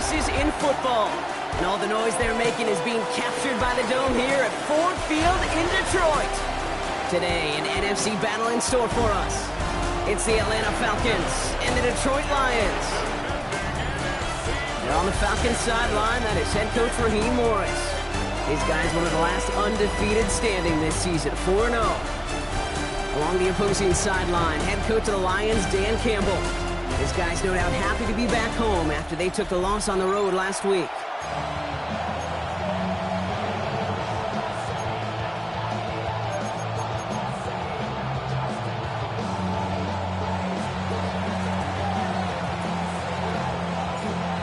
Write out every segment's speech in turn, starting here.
voices in football. And all the noise they're making is being captured by the Dome here at Ford Field in Detroit. Today, an NFC battle in store for us. It's the Atlanta Falcons and the Detroit Lions. And on the Falcons sideline, that is head coach Raheem Morris. These guys one of the last undefeated standing this season, 4-0. Along the opposing sideline, head coach of the Lions, Dan Campbell. His guys no doubt happy to be back home after they took the loss on the road last week.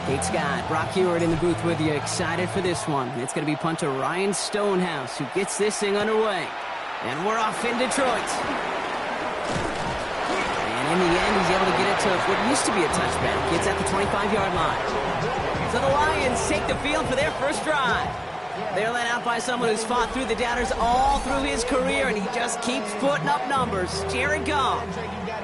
Kate Scott, Brock Hewitt in the booth with you, excited for this one. It's going to be punter Ryan Stonehouse who gets this thing underway. And we're off in Detroit. And in the end, he's able to get it to what used to be a touchback. Gets at the 25-yard line. So the Lions take the field for their first drive. They're led out by someone who's fought through the doubters all through his career, and he just keeps putting up numbers. Jared Goff.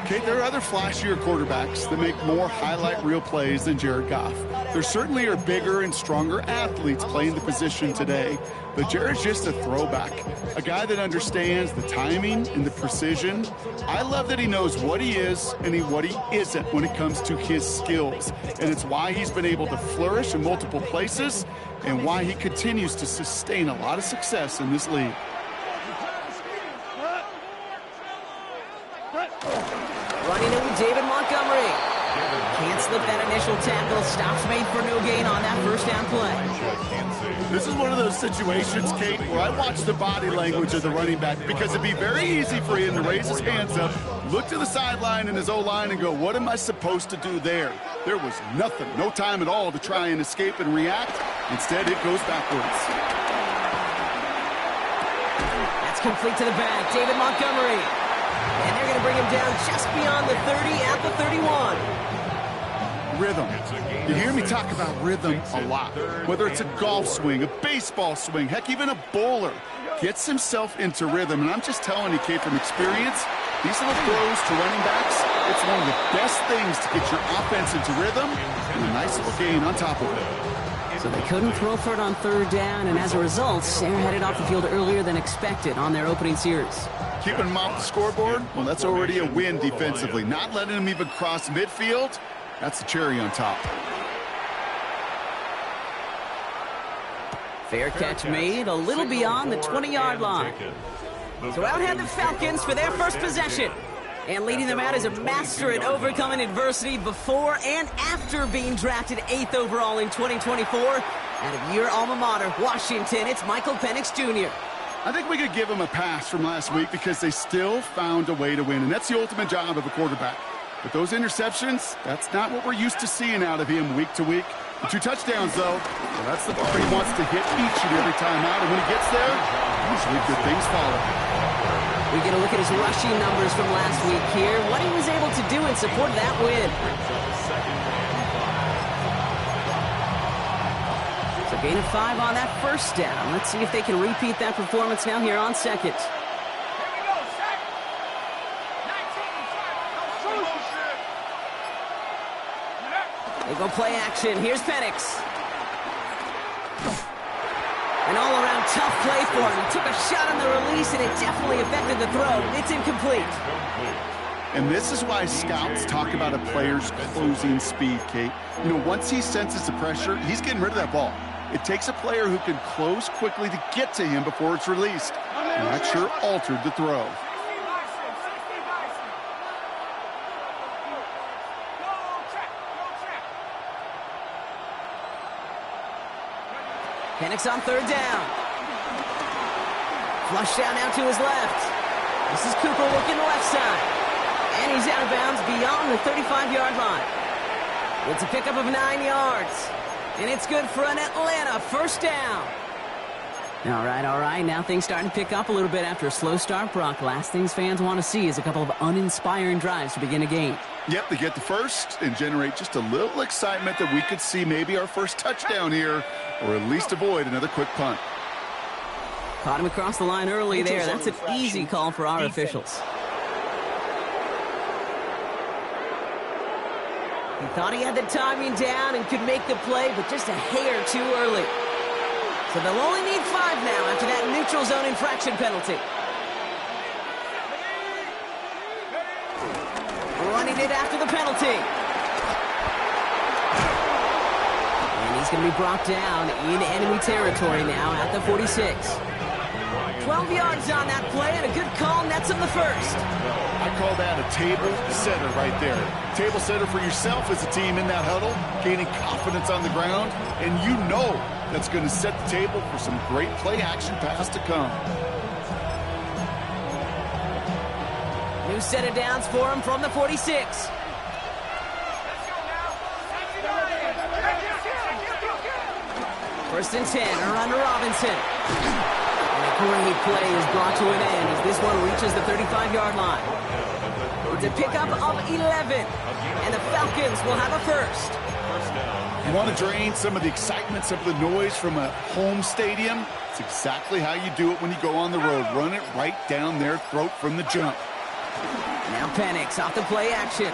Kate, there are other flashier quarterbacks that make more highlight reel plays than Jared Goff. There certainly are bigger and stronger athletes playing the position today, but Jared's just a throwback, a guy that understands the timing and the precision. I love that he knows what he is and what he isn't when it comes to his skills, and it's why he's been able to flourish in multiple places and why he continues to sustain a lot of success in this league. Running it with David Montgomery. Can't slip that initial tackle. Stops made for no gain on that first down play. This is one of those situations, Kate, where I watch the body language of the running back because it'd be very easy for him to raise his hands up, look to the sideline in his O-line and go, what am I supposed to do there? There was nothing, no time at all to try and escape and react. Instead, it goes backwards. That's complete to the back. David Montgomery. And they're going to bring him down just beyond the 30 at the 31. Rhythm. You hear me talk about rhythm a lot. Whether it's a golf swing, a baseball swing, heck, even a bowler gets himself into rhythm. And I'm just telling you, Kate, from experience, these little throws to running backs, it's one of the best things to get your offense into rhythm and a nice little gain on top of it. So they couldn't throw for it on third down, and as a result, they're headed off the field earlier than expected on their opening series. Keeping them off the scoreboard, well, that's already a win defensively. Not letting them even cross midfield, that's the cherry on top. Fair catch made, a little beyond the 20-yard line. So out head the Falcons for their first possession. And leading them out is a master at overcoming adversity before and after being drafted 8th overall in 2024. Out of your alma mater, Washington, it's Michael Penix Jr. I think we could give them a pass from last week because they still found a way to win, and that's the ultimate job of a quarterback. But those interceptions, that's not what we're used to seeing out of him week to week. The 2 touchdowns, though, well, that's the bar he wants to hit each and every time out, and when he gets there, usually good things follow. We get a look at his rushing numbers from last week here, what he was able to do in support of that win. So gain of 5 on that first down. Let's see if they can repeat that performance now here on second. They go play action. Here's Penix. An all-around tough play for him. He took a shot on the release, and it definitely affected the throw. It's incomplete. And this is why scouts talk about a player's closing speed, Kate. You know, once he senses the pressure, he's getting rid of that ball. It takes a player who can close quickly to get to him before it's released. And that sure altered the throw. Penix on third down. Flush down now to his left. This is Cooper working the left side. And he's out of bounds beyond the 35-yard line. It's a pickup of 9 yards. And it's good for an Atlanta first down. All right. Now things starting to pick up a little bit after a slow start, Brock. Last things fans want to see is a couple of uninspiring drives to begin a game. Yep, they get the first and generate just a little excitement that we could see maybe our first touchdown here, or at least avoid another quick punt. Caught him across the line early there. That's an easy call for our officials. Thought he had the timing down and could make the play, but just a hair too early. So they'll only need 5 now after that neutral zone infraction penalty. Running it after the penalty. And he's going to be brought down in enemy territory now at the 46. 12 yards on that play, and a good call nets him the first. I call that a table setter right there. Table setter for yourself as a team in that huddle, gaining confidence on the ground, and you know that's going to set the table for some great play action pass to come. New set of downs for him from the 46. First and 10, around to Robinson. And a great play is brought to an end as this one reaches the 35-yard line. It's a pickup of 11, and the Falcons will have a first. You want to drain some of the excitement, some of the noise from a home stadium? It's exactly how you do it when you go on the road. Run it right down their throat from the jump. Now Penix off the play action.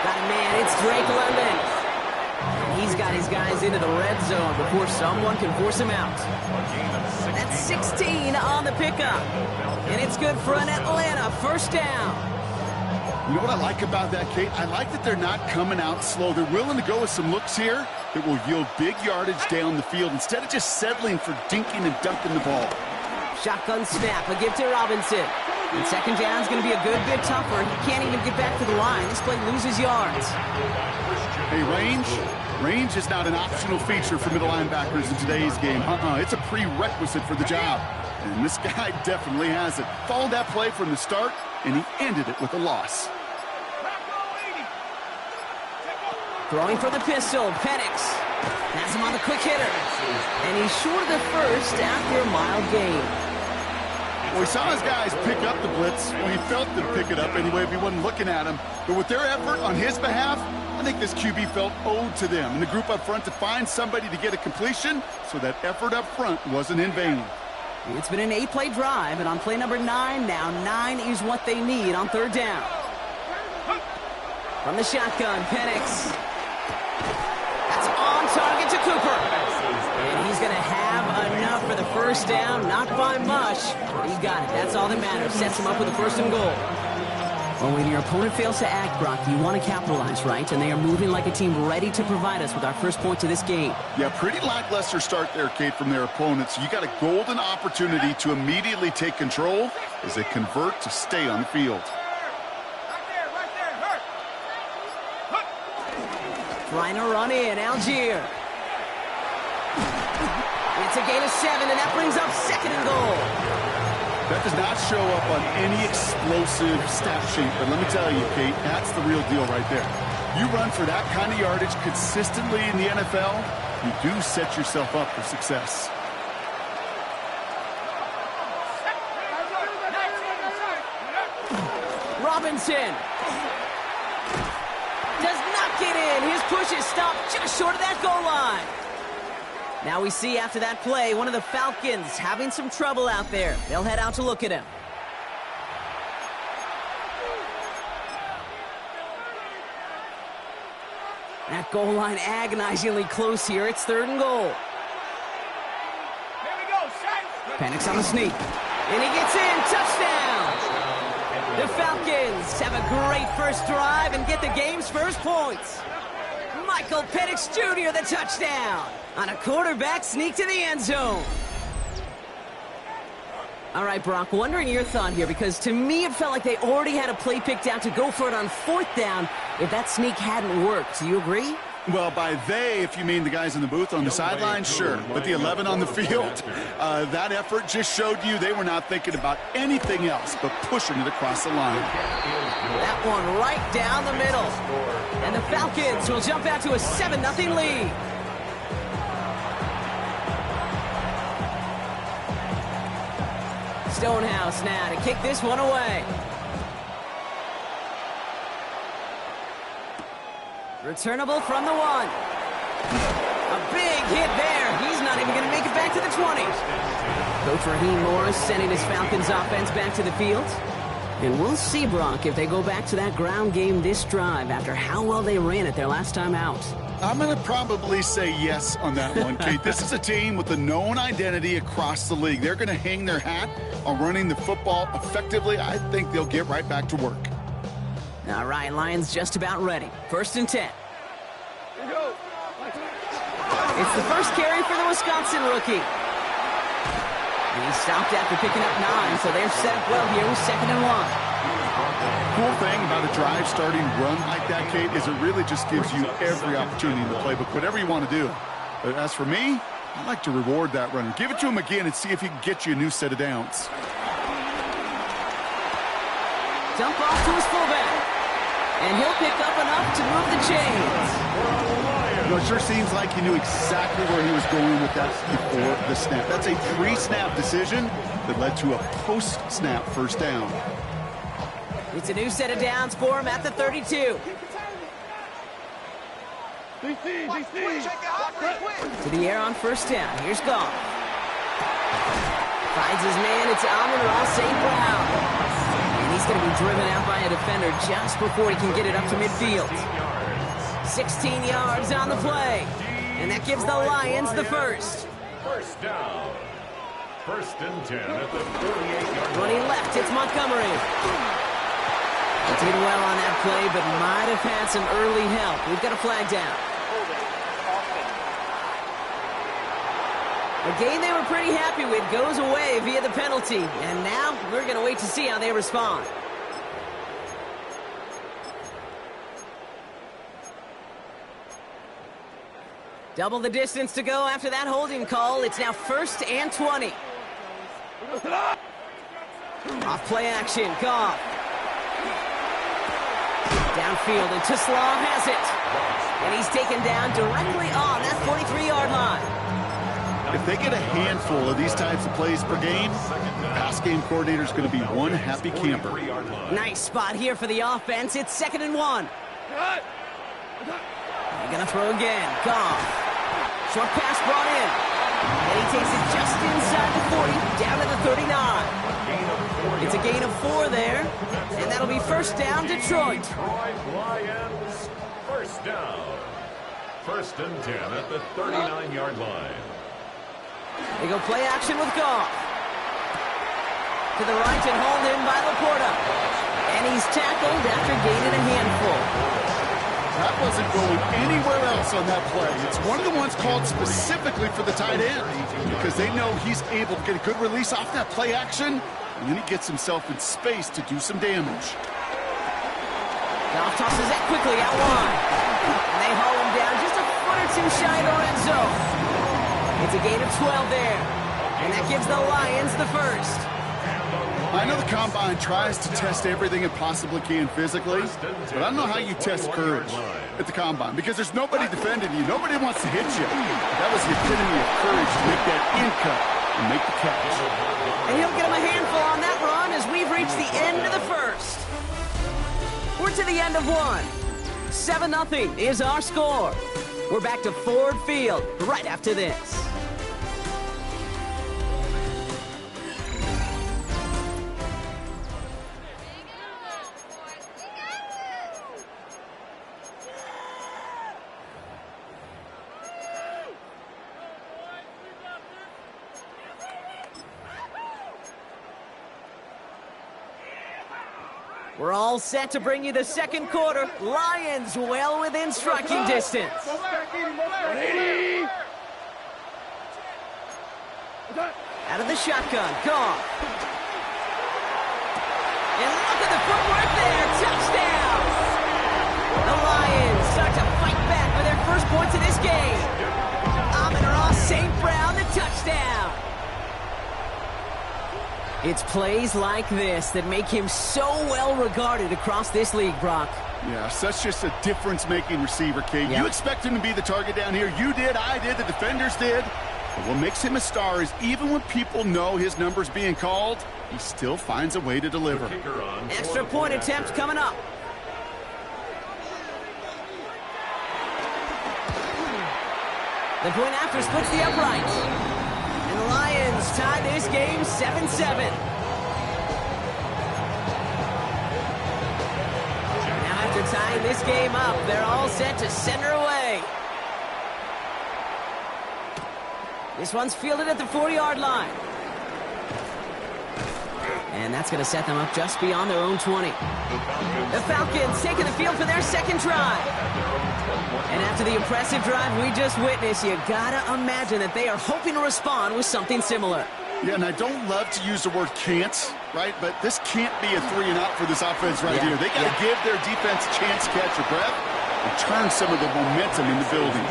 Got a man, it's Drake London. He's got his guys into the red zone before someone can force him out. That's 16 on the pickup. And it's good for an Atlanta first down. You know what I like about that, Kate? I like that they're not coming out slow. They're willing to go with some looks here that will yield big yardage down the field instead of just settling for dinking and dunking the ball. Shotgun snap, a give to Robinson. And second down's going to be a good bit tougher. He can't even get back to the line. This play loses yards. Hey, range is not an optional feature for middle linebackers in today's game. It's a prerequisite for the job. And this guy definitely has it. Followed that play from the start, and he ended it with a loss. Throwing for the pistol, Penix. Has him on the quick hitter. And he's short of the first after a mild gain. Well, we saw his guys pick up the blitz. Well, he felt them pick it up anyway if he wasn't looking at him. But with their effort on his behalf, I think this QB felt owed to them and the group up front to find somebody to get a completion, so that effort up front wasn't in vain. It's been an 8-play drive, and on play number 9 now, 9 is what they need on third down. From the shotgun, Penix. That's on target to Cooper. And he's going to have enough for the first down, not by much, but he got it. That's all that matters. Sets him up with a first and goal. Well, when your opponent fails to act, Brock, you want to capitalize, right? And they are moving like a team ready to provide us with our first point to this game. Yeah, pretty lackluster start there, Kate, from their opponents. You got a golden opportunity to immediately take control as they convert to stay on the field. Trying to run in, Algier. It's a gain of 7, and that brings up second and goal. That does not show up on any explosive stat sheet, but let me tell you, Kate, that's the real deal right there. You run for that kind of yardage consistently in the NFL, you do set yourself up for success. Robinson does not get in. His push is stopped just short of that goal line. Now we see after that play, one of the Falcons having some trouble out there. They'll head out to look at him. That goal line agonizingly close here. It's third and goal. Penix on the sneak. And he gets in. Touchdown! The Falcons have a great first drive and get the game's first points. Michael Penix Jr. the touchdown on a quarterback sneak to the end zone. All right, Brock, wondering your thought here, because to me it felt like they already had a play picked out to go for it on fourth down if that sneak hadn't worked. Do you agree? Well, by they, if you mean the guys in the booth on the sideline, sure. But the 11 on the field, that effort just showed you they were not thinking about anything else but pushing it across the line. That one right down the middle. And the Falcons will jump out to a 7-0 lead. Stonehouse now to kick this one away. Returnable from the 1. A big hit there. He's not even going to make it back to the 20. Coach Raheem Morris sending his Falcons offense back to the field. And we'll see, Brock, if they go back to that ground game this drive after how well they ran it their last time out. I'm going to probably say yes on that one, Kate. This is a team with a known identity across the league. They're going to hang their hat on running the football effectively. I think they'll get right back to work. All right, Lions just about ready. 1st and 10. It's the first carry for the Wisconsin rookie. And he stopped after picking up 9, so they're set up well here with 2nd and 1. Cool thing about a drive starting run like that, Kate, is it really just gives you every opportunity in the playbook, whatever you want to do. But as for me, I like to reward that runner. Give it to him again and see if he can get you a new set of downs. Dump off to his fullback. And he'll pick up enough to move the chains. You know, it sure seems like he knew exactly where he was going with that before the snap. That's a pre-snap decision that led to a post-snap first down. It's a new set of downs for him at the 32. To the air on 1st down. Here's Goff. Finds his man. It's Amon-Ra St. Brown. And he's going to be driven out by a defender just before he can get it up to midfield. 16 yards on the play. And that gives the Lions the first. First down. 1st and 10 at the 38-yard line. When he left, it's Montgomery. Did well on that play, but might have had some early help. We've got a flag down. A game they were pretty happy with goes away via the penalty. And now we're going to wait to see how they respond. Double the distance to go after that holding call. It's now 1st and 20. Off play action. Goff. Downfield, and Tisslaw has it. And he's taken down directly on that 43-yard line. If they get a handful of these types of plays per game, the pass game coordinator is going to be one happy camper. Nice spot here for the offense. It's 2nd and 1. They're going to throw again. Goff. Short pass brought in. And he takes it just inside the 40, down to the 39. It's a gain of 4 there, and that'll be 1st down, Detroit. Lions, 1st down. 1st and 10 at the 39-yard line. They go play action with Goff. To the right and hauled in by Laporta. And he's tackled after gaining a handful. That wasn't going anywhere else on that play. It's one of the ones called specifically for the tight end because they know he's able to get a good release off that play action, and then he gets himself in space to do some damage. Goff tosses that quickly out wide. And they haul him down just a foot or two shy of the red zone. It's a gain of 12 there. And that gives the Lions the first. I know the Combine tries to test everything it possibly can physically, but I don't know how you test courage at the Combine because there's nobody defending you. Nobody wants to hit you. That was the epitome of courage to make that in cut and make the catch. And he'll get him a handful on that run as we've reached the end of the first. We're to the end of one. 7-0 is our score. We're back to Ford Field right after this. We're all set to bring you the second quarter. Lions well within striking distance. Out of the shotgun, Goff. And look at the footwork there, touchdown! The Lions start to fight back for their first points of this game. Amon-Ra St. Brown, the touchdown. It's plays like this that make him so well regarded across this league, Brock. Yeah, such just a difference-making receiver, Kate. Yep. You expect him to be the target down here. You did, I did, the defenders did. But what makes him a star is even when people know his number's being called, he still finds a way to deliver. Extra point attempt coming up. The point after splits the uprights. And the Lions tie this game 7-7. are tying this game up. They're all set to center away. This one's fielded at the 40-yard line. And that's going to set them up just beyond their own 20. The Falcons taking the field for their second drive. And after the impressive drive we just witnessed, you got to imagine that they are hoping to respond with something similar. Yeah, and I don't love to use the word can't, right? But this can't be a 3-and-out for this offense right here. They got to give their defense a chance to catch their breath and turn some of the momentum in the building.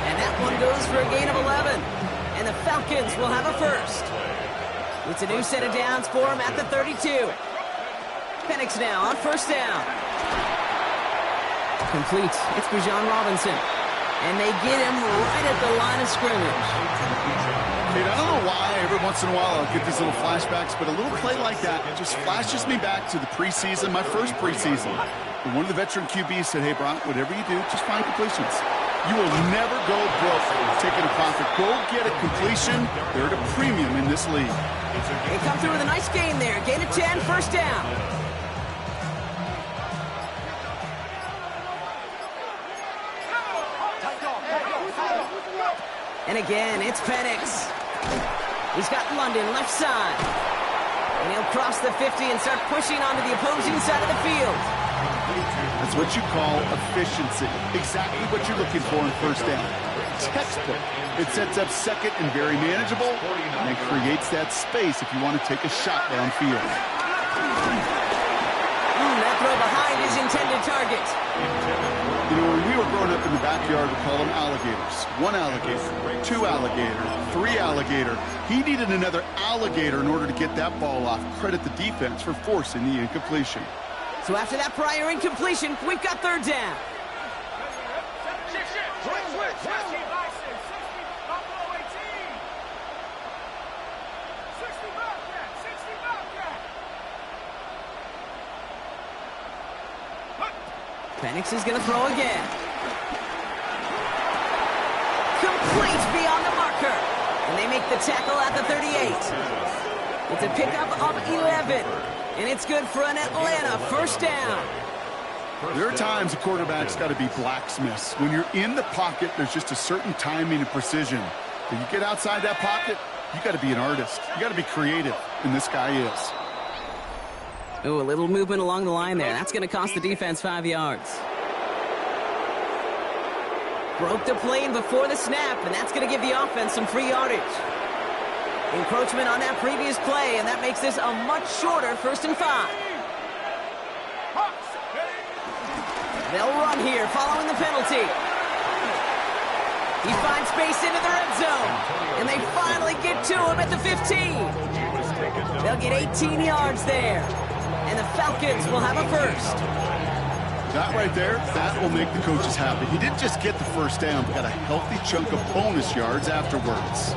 And that one goes for a gain of 11. And the Falcons will have a first. It's a new set of downs for him at the 32. Penix now on first down. Complete. It's Bijan Robinson. And they get him right at the line of scrimmage. I don't know why every once in a while I'll get these little flashbacks, but a little play like that just flashes me back to the preseason, my first preseason. And one of the veteran QBs said, hey, Brock, whatever you do, just find completions. You will never go broke taking a profit. Go get a completion. They're at a premium in this league. They come through with a nice gain there. Gain of 10, first down. And again, it's Penix. He's got London left side. And he'll cross the 50 and start pushing onto the opposing side of the field. That's what you call efficiency. Exactly what you're looking for in first down. Textbook. It sets up second and very manageable, and it creates that space if you want to take a shot downfield. That throw behind his intended target. You know, when we were growing up in the backyard, we called them alligators. 1 alligator, 2 alligator, 3 alligator. He needed another alligator in order to get that ball off. Credit the defense for forcing the incompletion. So after that prior incompletion, we've got third down. Penix is going to throw again. Complete beyond the marker. And they make the tackle at the 38. It's a pickup of 11. And it's good for an Atlanta first down. There are times a quarterback's got to be blacksmiths. When you're in the pocket, there's just a certain timing and precision. When you get outside that pocket, you got to be an artist. You got to be creative, and this guy is. Oh, a little movement along the line there. That's going to cost the defense 5 yards. Broke the plane before the snap, and that's going to give the offense some free yardage. Encroachment on that previous play, and that makes this a much shorter 1st and 5. They'll run here following the penalty. He finds space into the red zone, and they finally get to him at the 15. They'll get 18 yards there. And the Falcons will have a first. That right there, that will make the coaches happy. He didn't just get the first down, but got a healthy chunk of bonus yards afterwards.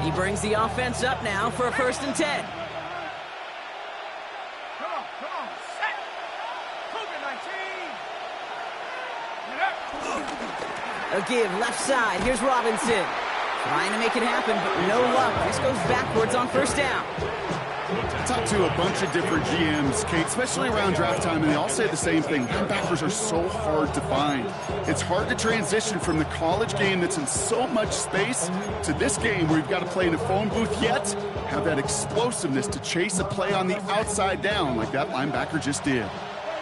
He brings the offense up now for a 1st and 10. Come on, set. Cougar 19. A give left side. Here's Robinson. Trying to make it happen, but no luck. This goes backwards on 1st down. I talked to a bunch of different GMs, Kate, especially around draft time, and they all say the same thing. Linebackers are so hard to find. It's hard to transition from the college game that's in so much space to this game where you've got to play in a phone booth, yet have that explosiveness to chase a play on the outside down like that linebacker just did.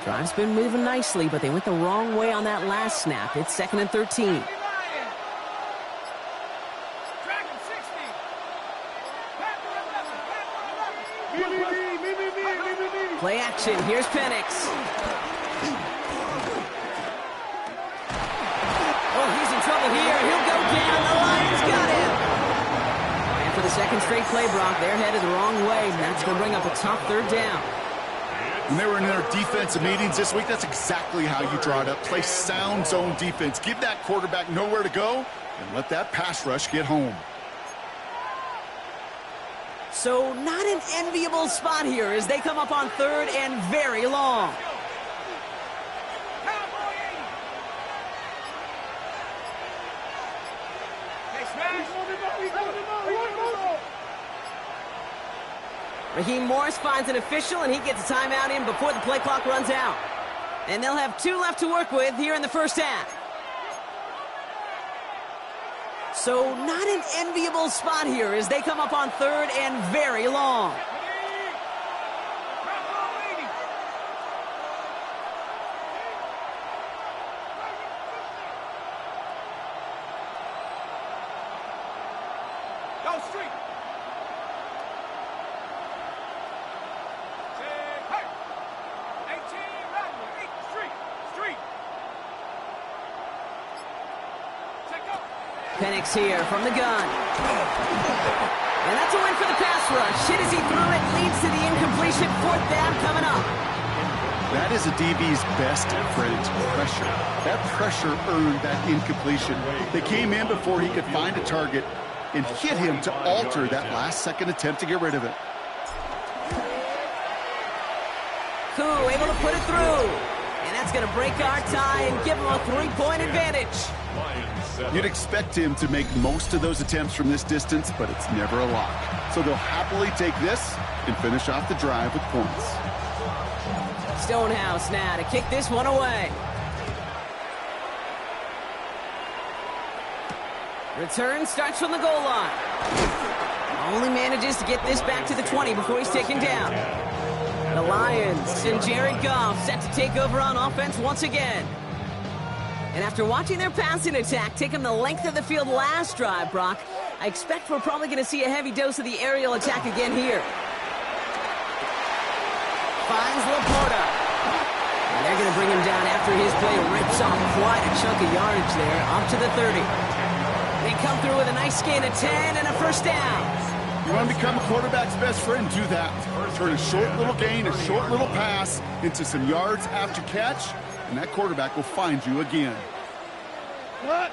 Drive's been moving nicely, but they went the wrong way on that last snap. It's 2nd and 13. Play action. Here's Penix. Oh, he's in trouble here. He'll go down. The Lions got him. And for the 2nd straight play, Brock, they're headed the wrong way. And that's going to bring up a tough 3rd down. When they were in their defensive meetings this week, that's exactly how you draw it up. Play sound zone defense. Give that quarterback nowhere to go and let that pass rush get home. So not an enviable spot here as they come up on 3rd and very long. Raheem Morris finds an official, and he gets a timeout in before the play clock runs out. And they'll have 2 left to work with here in the first half. So not an enviable spot here as they come up on 3rd and very long. Go street. Hey. 18 Madden. Street. Check up. Penix here from the gun. And that's a win for the pass rush. Hit as he threw it, leads to the incompletion. 4th down coming up. That is a DB's best friend, pressure. That pressure earned that incompletion. They came in before he could find a target and hit him to alter that last-second attempt to get rid of it. Koo able to put it through. And that's going to break our tie and give him a 3-point advantage. You'd expect him to make most of those attempts from this distance, but it's never a lock. So they'll happily take this and finish off the drive with points. Stonehouse now to kick this one away. Return starts from the goal line. Only manages to get this back to the 20 before he's taken down. The Lions and Jared Goff set to take over on offense once again. And after watching their passing attack take them the length of the field last drive, Brock, I expect we're probably going to see a heavy dose of the aerial attack again here. Finds Laporta. And they're going to bring him down after his play rips off quite a chunk of yardage there, up to the 30. They come through with a nice gain of 10 and a first down. You want to become a quarterback's best friend, do that. Turn a short little gain, a short little pass into some yards after catch, and that quarterback will find you again. What?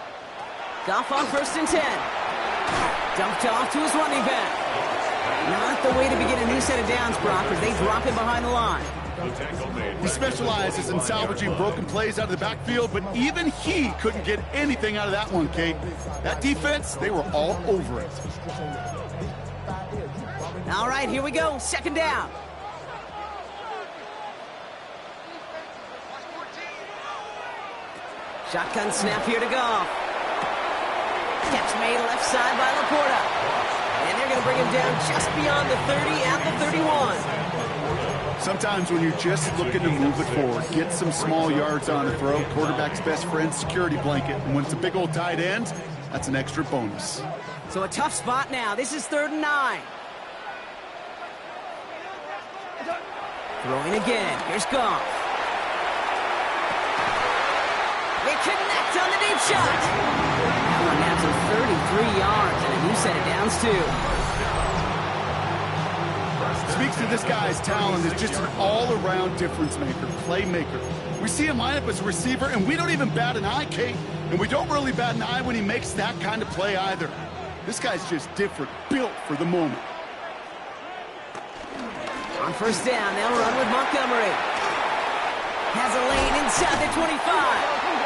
Goff on 1st and 10. Dumped off to his running back. Not the way to begin a new set of downs, Brock, as they drop him behind the line. He specializes in salvaging broken plays out of the backfield, but even he couldn't get anything out of that one, Kate. That defense, they were all over it. All right, here we go. 2nd down. Shotgun snap here to Goff. Catch made left side by Laporta. And they're going to bring him down just beyond the 30 at the 31. Sometimes when you're just looking to move it forward, get some small yards on the throw, quarterback's best friend, security blanket. And when it's a big old tight end, that's an extra bonus. So a tough spot now. This is 3rd and 9. Throwing again. Here's Goff. They connect on the deep shot. That one nabs him 33 yards and a new set of downs, too. Speaks to this guy's talent as just an all-around difference maker, playmaker. We see him line up as a receiver, and we don't even bat an eye, Kate. And we don't really bat an eye when he makes that kind of play either. This guy's just different, built for the moment. On 1st down, they'll run with Montgomery. Has a lane inside the 25.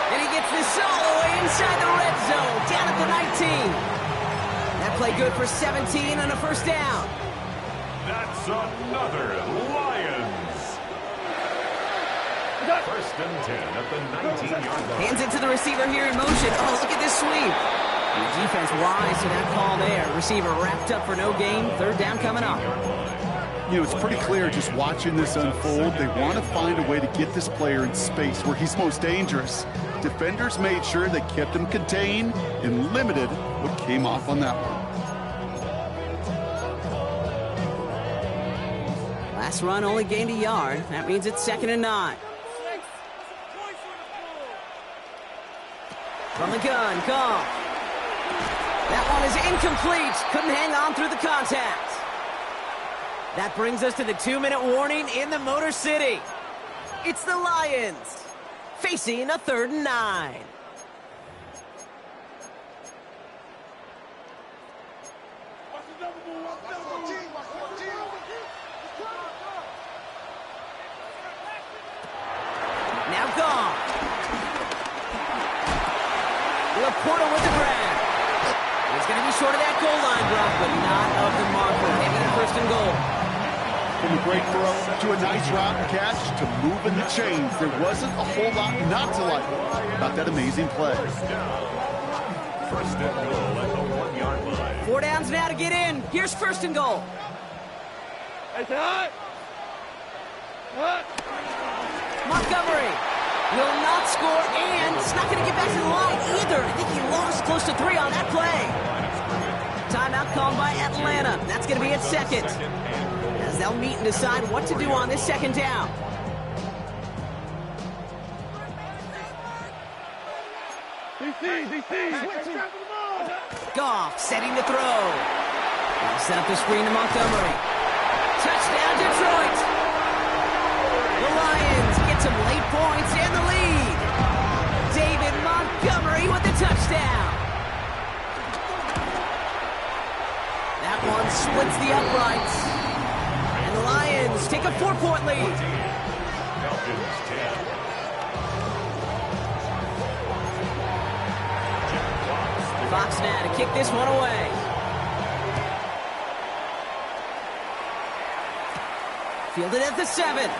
And he gets this all the way inside the red zone, down at the 19. That play good for 17 and a first down. That's another Lions. 1st and 10 at the 19-yard line. Hands it to the receiver here in motion. Oh, look at this sweep. The defense wise to that call there. Receiver wrapped up for no gain. 3rd down coming up. You know, it's pretty clear just watching this unfold. They want to find a way to get this player in space where he's most dangerous. Defenders made sure they kept him contained and limited what came off on that one. Last run only gained a yard. That means it's 2nd and 9. From the gun, Goff. That one is incomplete. Couldn't hang on through the contact. That brings us to the 2-minute warning in the Motor City. It's the Lions facing a 3rd and 9. Now Goff. Laporta with the grab. He's going to be short of that goal line, Brock, but not of the marker. Maybe the 1st and goal. From a great throw to a nice route and catch to moving the chains, there wasn't a whole lot not to like about that amazing play. First and goal at the 1-yard line. 4 downs now to get in. Here's first and goal. Montgomery will not score, and it's not going to get back to the line either. I think he lost close to 3 on that play. Timeout called by Atlanta. That's going to be its second, as they'll meet and decide what to do on this second down. Goff setting the throw. They'll set up the screen to Montgomery. Touchdown, Detroit. The Lions get some late points and the lead. David Montgomery with the touchdown. That one splits the uprights. And the Lions take a 4-point lead. Falcons 10. Fox now to kick this one away. Fielded at the 7.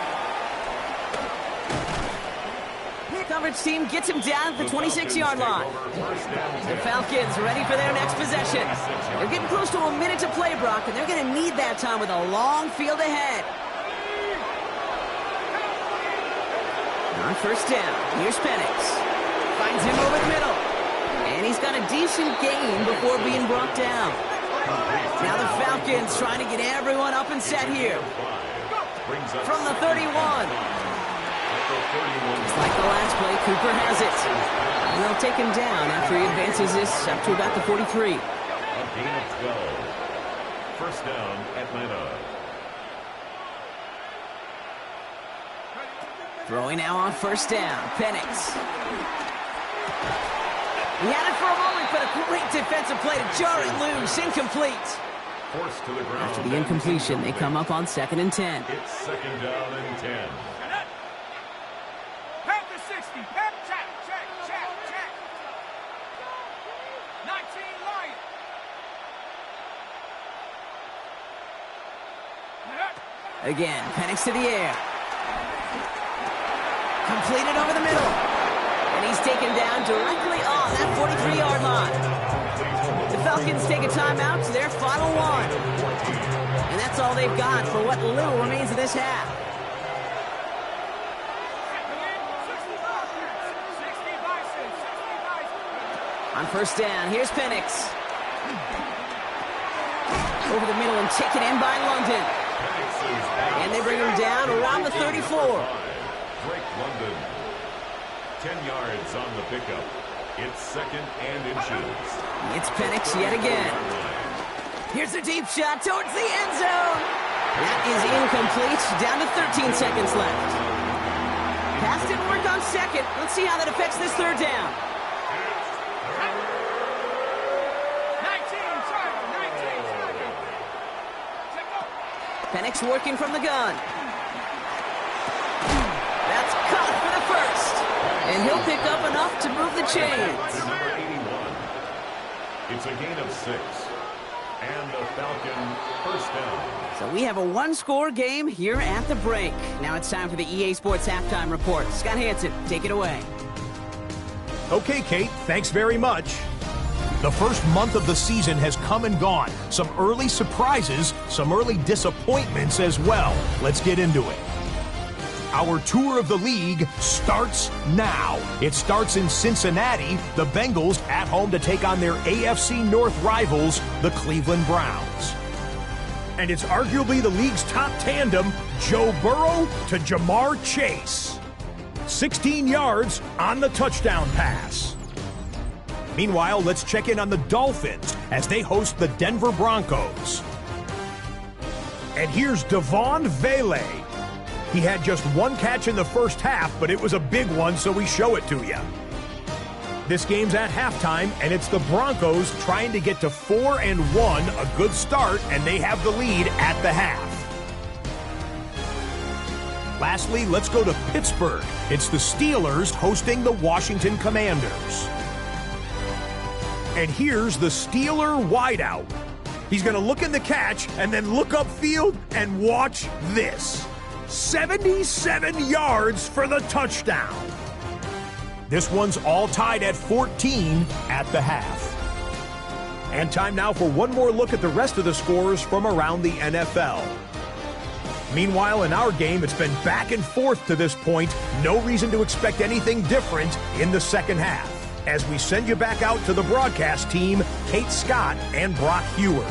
Coverage team gets him down at the 26-yard line. The Falcons ready for their next possession. They're getting close to a minute to play, Brock, and they're going to need that time with a long field ahead. On first down, here's Penix. Finds him over the middle. And he's got a decent gain before being brought down. Now the Falcons trying to get everyone up and set here. From the 31. Just like the last play, Cooper has it. And they'll take him down after he advances this up to about the 43. A gain of 12. First down, Atlanta. Throwing now on first down, Penix. He had it for a moment, but a great defensive play to jar it loose. Incomplete. Forced to the ground. After the incompletion, they come up on 2nd and 10. It's second down and 10. Pat the 60. Pat, check. 19 Lions. Again, Penix to the air. Completed over the middle. And he's taken down directly on that 43-yard line. The Falcons take a timeout to their final one. And that's all they've got for what little remains of this half. On first down, here's Penix. Over the middle and taken in by London. And they bring him down around the 34. Drake London. 10 yards on the pickup. It's second and inches. It's Penix yet again. Here's a deep shot towards the end zone. That is incomplete. Down to 13 seconds left. Pass didn't work on second. Let's see how that affects this third down. 19 seconds. Penix working from the gun. That's caught for the first. And he'll pick up enough to move the chains. Number 81. It's a gain of 6. And the Falcon first down. So we have a one-score game here at the break. Now it's time for the EA Sports Halftime Report. Scott Hansen, take it away. Okay, Kate, thanks very much. The first month of the season has come and gone. Some early surprises, some early disappointments as well. Let's get into it. Our tour of the league starts now. It starts in Cincinnati, the Bengals at home to take on their AFC North rivals, the Cleveland Browns. And it's arguably the league's top tandem, Joe Burrow to Jamar Chase. 16 yards on the touchdown pass. Meanwhile, let's check in on the Dolphins as they host the Denver Broncos. And here's Devon Vele. He had just one catch in the first half, but it was a big one, so we show it to you. This game's at halftime, and it's the Broncos trying to get to 4-1, a good start, and they have the lead at the half. Lastly, let's go to Pittsburgh. It's the Steelers hosting the Washington Commanders. And here's the Steeler wideout. He's going to look in the catch and then look upfield and watch this. 77 yards for the touchdown. This one's all tied at 14 at the half. And time now for one more look at the rest of the scores from around the NFL. Meanwhile, in our game, it's been back and forth to this point. No reason to expect anything different in the second half. As we send you back out to the broadcast team, Kate Scott and Brock Heward.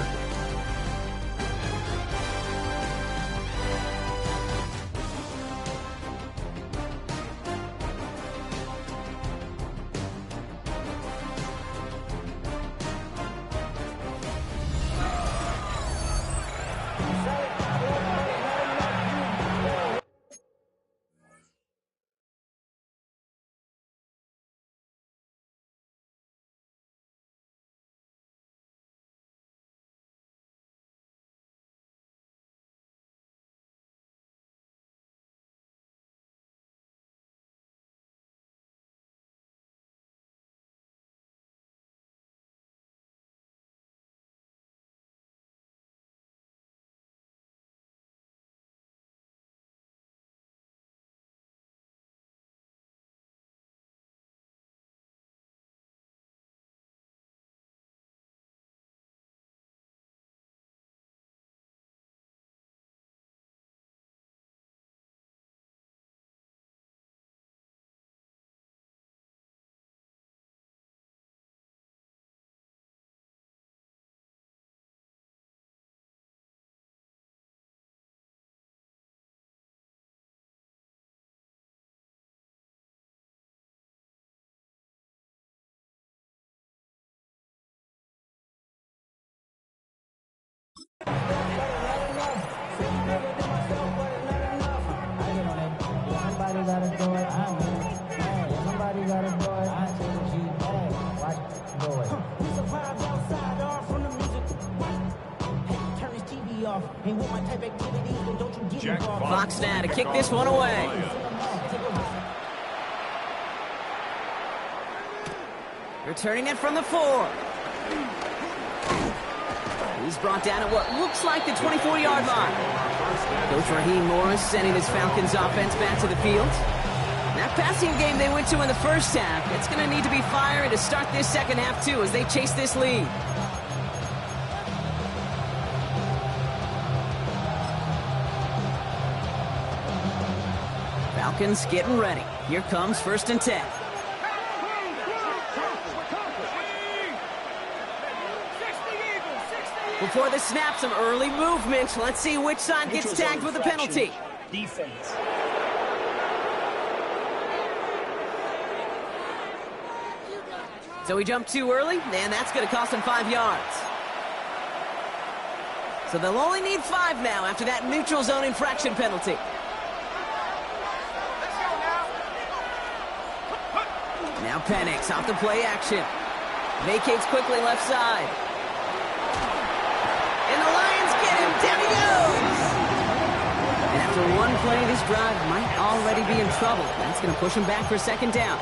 Fox now to kick this one away. Returning it from the 4. He's brought down at what looks like the 24-yard line. Coach Raheem Morris sending his Falcons offense back to the field. That passing game they went to in the first half, it's going to need to be fiery to start this second half too as they chase this lead. Falcons getting ready. Here comes 1st and 10. Before the snap, some early movement. Let's see which side gets tagged with a penalty. Defense. So he jumped too early, and that's going to cost him 5 yards. So they'll only need 5 now after that neutral zone infraction penalty. Now Penix off the play action. Vacates quickly left side. And the Lions get him. Down he goes. And after one play, this drive might already be in trouble. That's going to push him back for 2nd down.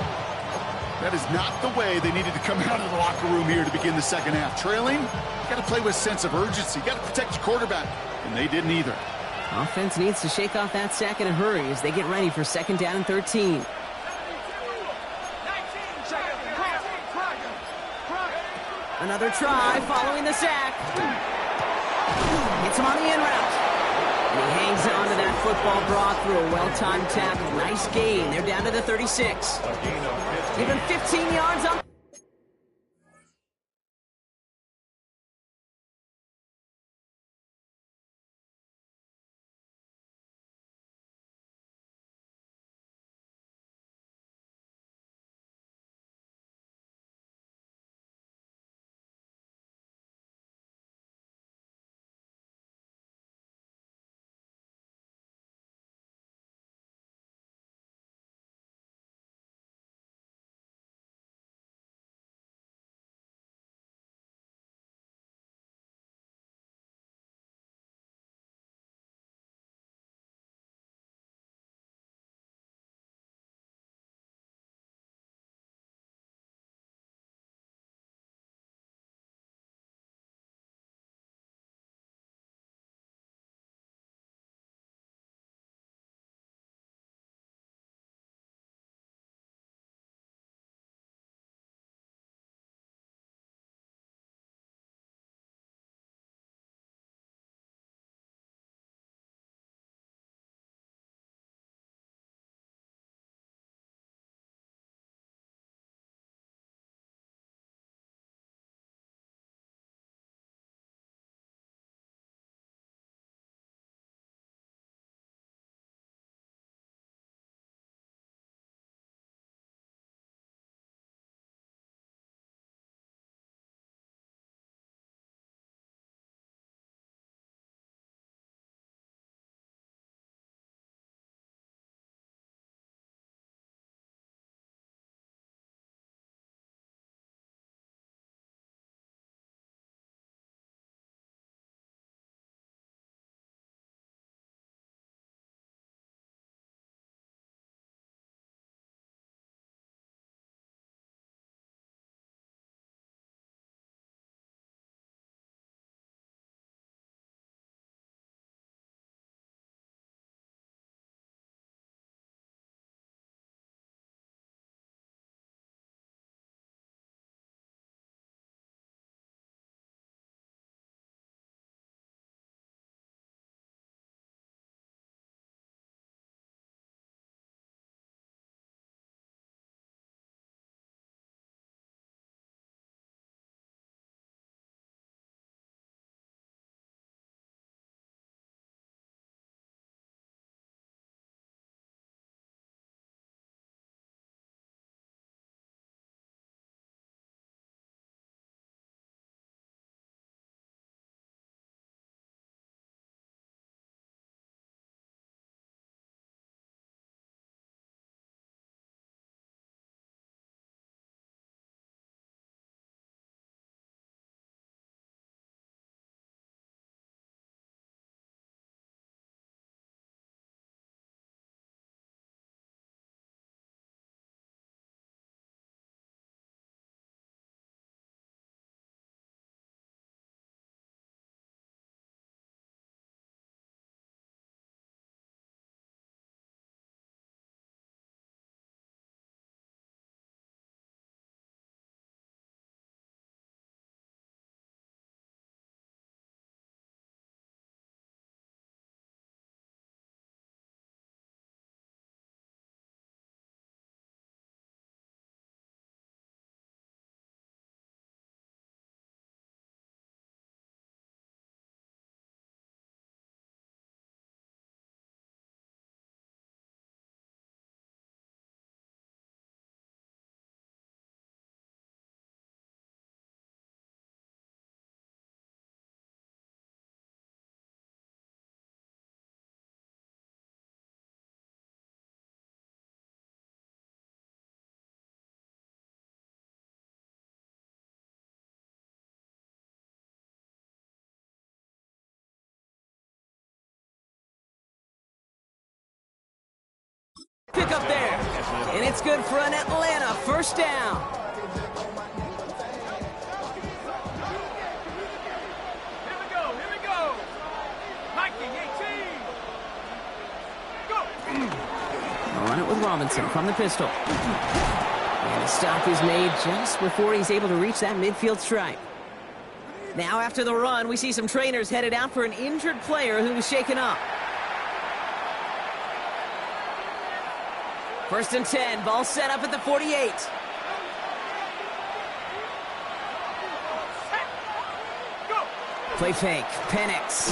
That is not the way they needed to come out of the locker room here to begin the second half. Trailing, you got to play with a sense of urgency. You got to protect your quarterback, and they didn't either. Offense needs to shake off that sack in a hurry as they get ready for 2nd down and 13. Another try following the sack. Gets him on the in route. And he hangs on to that football brought through a well-timed tackle. Nice gain. They're down to the 36. Give him 15 yards on up there. And it's good for an Atlanta first down. Here we go. Nike 18. Go. I'll run it with Robinson from the pistol. And the stop is made just before he's able to reach that midfield stripe. Now after the run, we see some trainers headed out for an injured player who was shaken up. First and 10, ball set up at the 48. Play fake, Penix.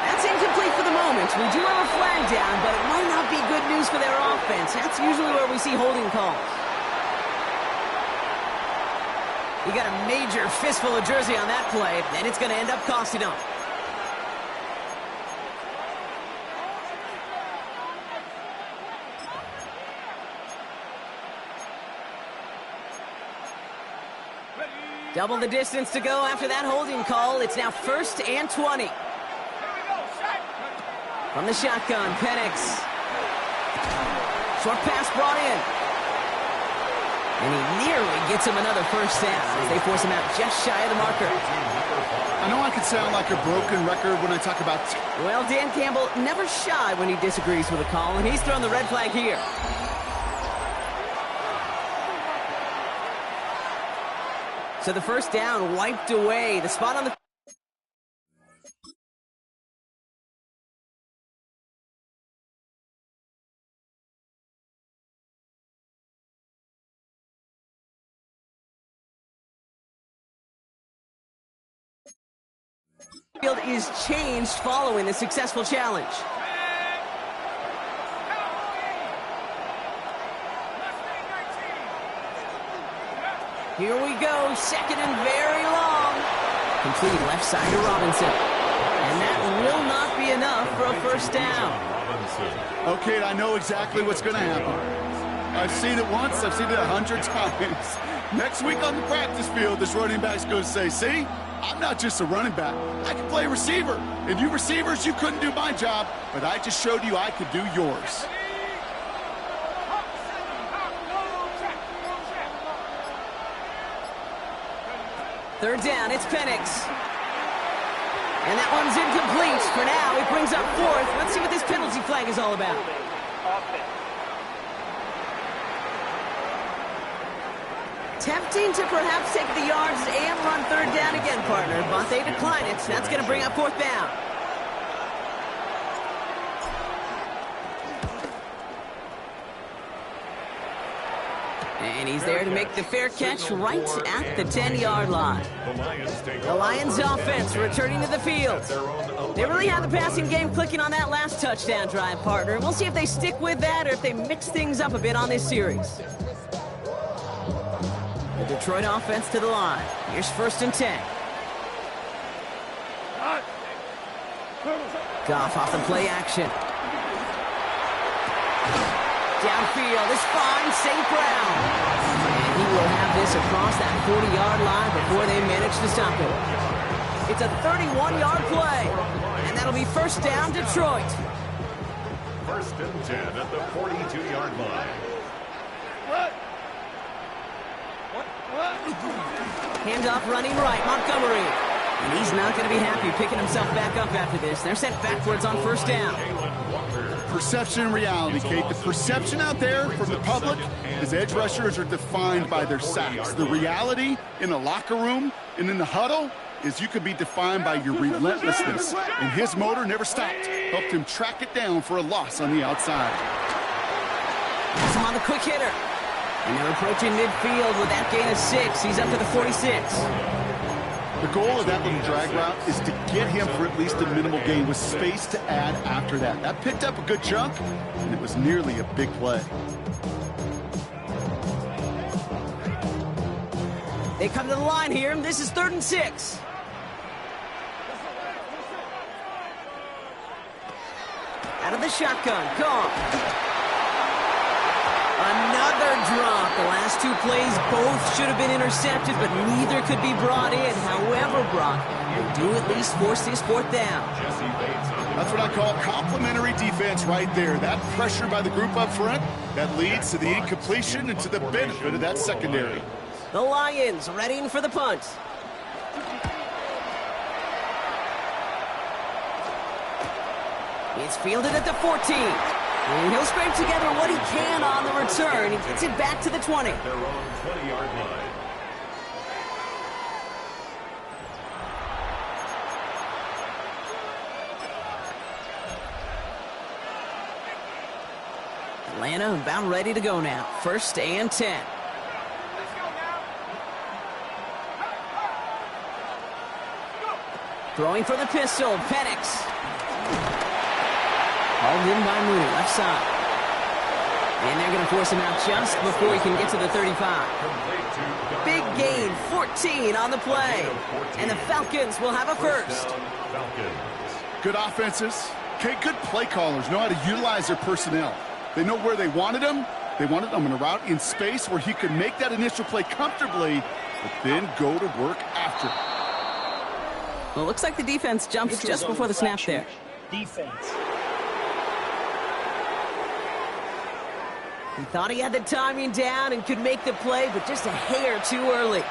That's incomplete for the moment. We do have a flag down, but it might not be good news for their offense. That's usually where we see holding calls. He got a major fistful of jersey on that play, and it's going to end up costing him. Double the distance to go after that holding call. It's now 1st and 20. From the shotgun, Penix. Short pass brought in. And he nearly gets him another first down as they force him out just shy of the marker. I know I could sound like a broken record when I talk about... Well, Dan Campbell never shy when he disagrees with a call, and he's thrown the red flag here. So the first down wiped away. The spot on the... field is changed following the successful challenge. Here we go, 2nd and very long. Complete left side to Robinson. And that will not be enough for a first down. Okay, I know exactly what's going to happen. I've seen it once, I've seen it 100 times. Next week on the practice field, this running back's going to say, see, I'm not just a running back. I can play receiver. And you receivers, you couldn't do my job, but I just showed you I could do yours. Third down, it's Penix. And that one's incomplete. For now, it brings up 4th. Let's see what this penalty flag is all about. Tempting to perhaps take the yards and run 3rd down again, partner, but they decline it. That's going to bring up 4th down. And he's there to make the fair catch right at the 10-yard line. The Lions offense returning to the field. They really had the passing game clicking on that last touchdown drive, partner. We'll see if they stick with that or if they mix things up a bit on this series. The Detroit offense to the line. Here's 1st and 10. Goff off the play action. Downfield is fine, St. Brown. And he will have this across that 40-yard line before they manage to stop it. It's a 31-yard play. And that'll be 1st down, Detroit. 1st and 10 at the 42-yard line. Handoff running right, Montgomery. And he's not going to be happy picking himself back up after this. They're sent backwards on 1st down. Perception and reality, Kate. The perception out there from the public is edge rushers are defined by their sacks. The reality in the locker room and in the huddle is you could be defined by your relentlessness. And his motor never stopped. Helped him track it down for a loss on the outside. He's on the quick hitter. And they're approaching midfield with that gain of 6. He's up to the 46. The goal of that little drag route is to get him for at least a minimal gain with space to add after that. That picked up a good chunk, and it was nearly a big play. They come to the line here, and this is 3rd and 6. Out of the shotgun, Goff. Another drop. The last 2 plays both should have been intercepted, but neither could be brought in. However, Brock, they do at least force this 4th down. That's what I call complimentary defense right there. That pressure by the group up front, that leads to the incompletion and to the benefit of that secondary. The Lions readying for the punt. It's fielded at the 14. And he'll scrape together what he can on the return. He gets it back to the 20. Their own 20-yard line. Atlanta about ready to go now. 1st and 10. Let's go now. Go. Throwing for the pistol, Penix. Hauled in by Mooney, left side. And they're going to force him out just before he can get to the 35. Big gain, 14 on the play. And the Falcons will have a first. Good offenses. Okay, good play callers know how to utilize their personnel. They know where they wanted him. They wanted him in a route in space where he could make that initial play comfortably, but then go to work after. Well, it looks like the defense jumps just before the snap there. Defense. He thought he had the timing down and could make the play, but just a hair too early.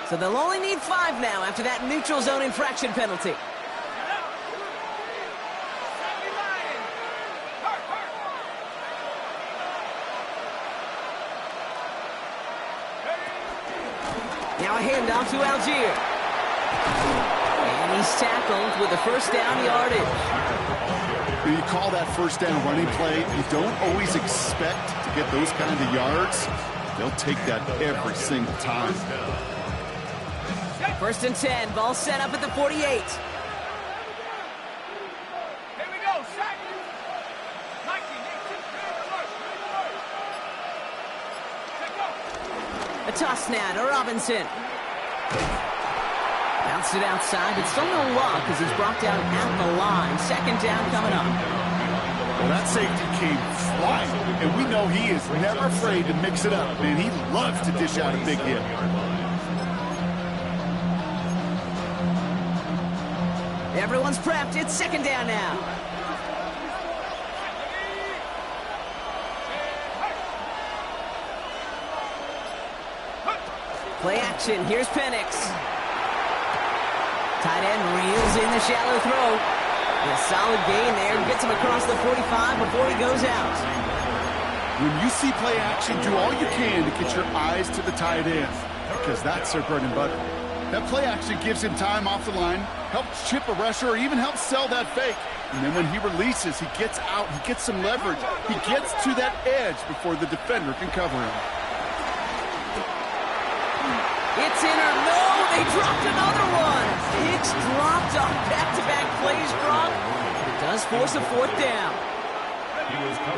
So they'll only need 5 now after that neutral zone infraction penalty. Now a handoff to Algier. And he's tackled with a 1st down yardage. When you call that 1st down running play, you don't always expect to get those kind of yards. They'll take that every single time. 1st and 10, ball set up at the 48. Here we go, sack. Nike, A toss now to Robinson. Bounced it outside, but still no luck as he's brought down at the line. 2nd down coming up. Well, that safety came flying, and we know he is never afraid to mix it up. Man, he loves to dish out a big hit. Everyone's prepped. It's 2nd down now. Play action. Here's Penix. Tight end reels in the shallow throw. A solid gain there. Gets him across the 45 before he goes out. When you see play action, do all you can to get your eyes to the tight end, because that's their bread and butter. That play action gives him time off the line, helps chip a rusher, or even helps sell that fake. And then when he releases, he gets out, he gets some leverage. He gets to that edge before the defender can cover him. It's in or no, they dropped another one. It's dropped on back-to-back plays, Brock. It does force a 4th down.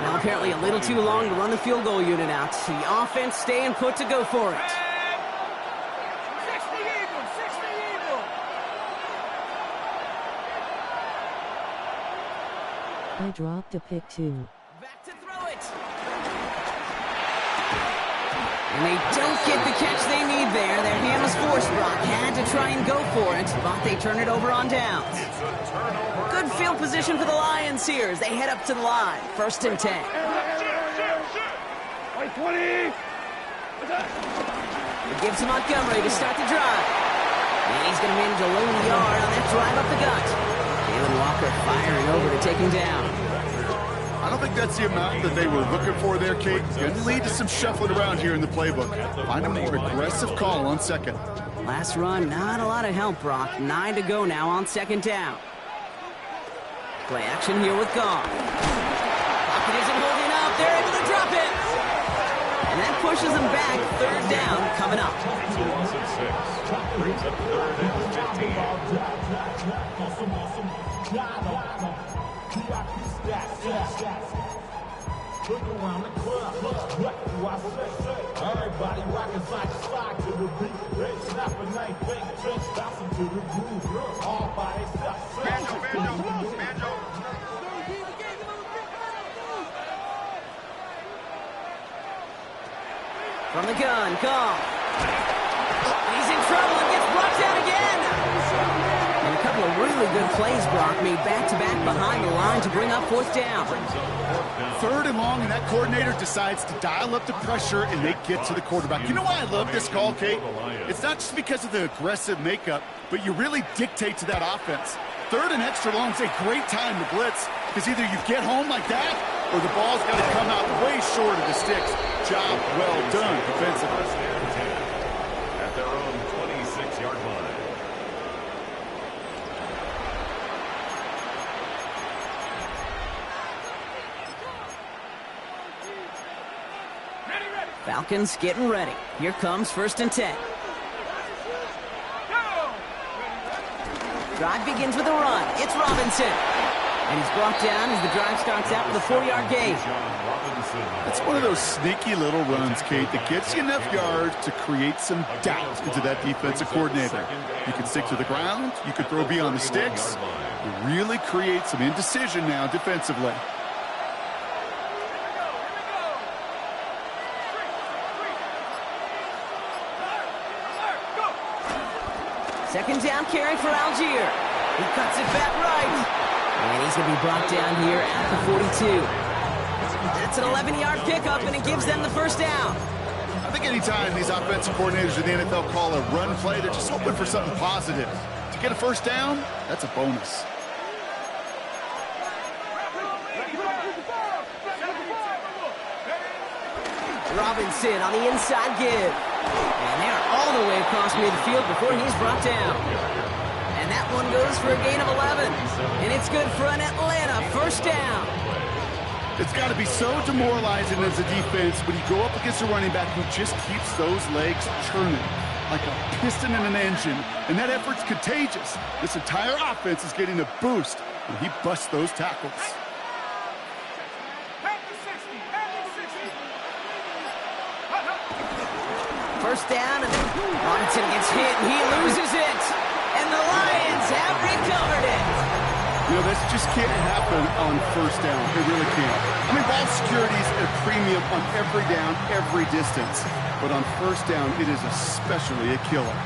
Now apparently a little too long to run the field goal unit out. The offense staying put to go for it. 60 Eagles, 60 Eagles. I dropped a pick too. Back to throw it. And they don't get the catch they need there. Their hand was forced, Brock. Had to try and go for it, but they turn it over on downs. Good field position for the Lions here as they head up to the line. 1st and 10. White 20. It gives to Montgomery to start the drive. And he's going to manage a low yard on that drive up the gut. Jalen Walker firing over to take him down. I don't think that's the amount that they were looking for there, Kate. It's going to lead to some shuffling around here in the playbook. Find a more aggressive call on 2nd. Last run, not a lot of help, Brock. 9 to go now on 2nd down. Play action here with Goff. Pocket isn't holding up. They're able to drop it. And that pushes them back. 3rd down coming up. Brings up 3rd and 15. Look around the club, what do I say? Everybody rockin' side to side to the beat. Red snapping, night fake, trench bouncing to the groove. All by itself. Banjo. From the gun, Goff. He's in trouble and gets brought down again. And a couple couple of really good plays, Brock, made back-to-back behind the line to bring up fourth down. Third and long, and that coordinator decides to dial up the pressure, and they get to the quarterback. You know why I love this call, Kate? It's not just because of the aggressive makeup, but you really dictate to that offense. Third and extra long is a great time to blitz, because either you get home like that, or the ball's got to come out way short of the sticks. Job well done defensively. At their own 26-yard line. Falcons getting ready. Here comes 1st and 10. Drive begins with a run. It's Robinson. And he's brought down as the drive starts out with a 4-yard gain. It's one of those sneaky little runs, Kate, that gets you enough yards to create some doubt into that defensive coordinator. You can stick to the ground. You can throw beyond the sticks. You really create some indecision now defensively. Second down carry for Algier. He cuts it back right. And he's going to be brought down here at the 42. That's an 11-yard pickup, and it gives them the first down. I think anytime these offensive coordinators in the NFL call a run play, they're just hoping for something positive. To get a first down, that's a bonus. Robinson on the inside give. And they're all the way across midfield before he's brought down. And that one goes for a gain of 11. And it's good for an Atlanta first down. It's got to be so demoralizing as a defense when you go up against a running back who just keeps those legs churning like a piston in an engine. And that effort's contagious. This entire offense is getting a boost when he busts those tackles. First down, and Robinson gets hit, and he loses it. And the Lions have recovered it. You know, this just can't happen on first down. It really can't. I mean, ball security is a premium on every down, every distance. But on first down, it is especially a killer.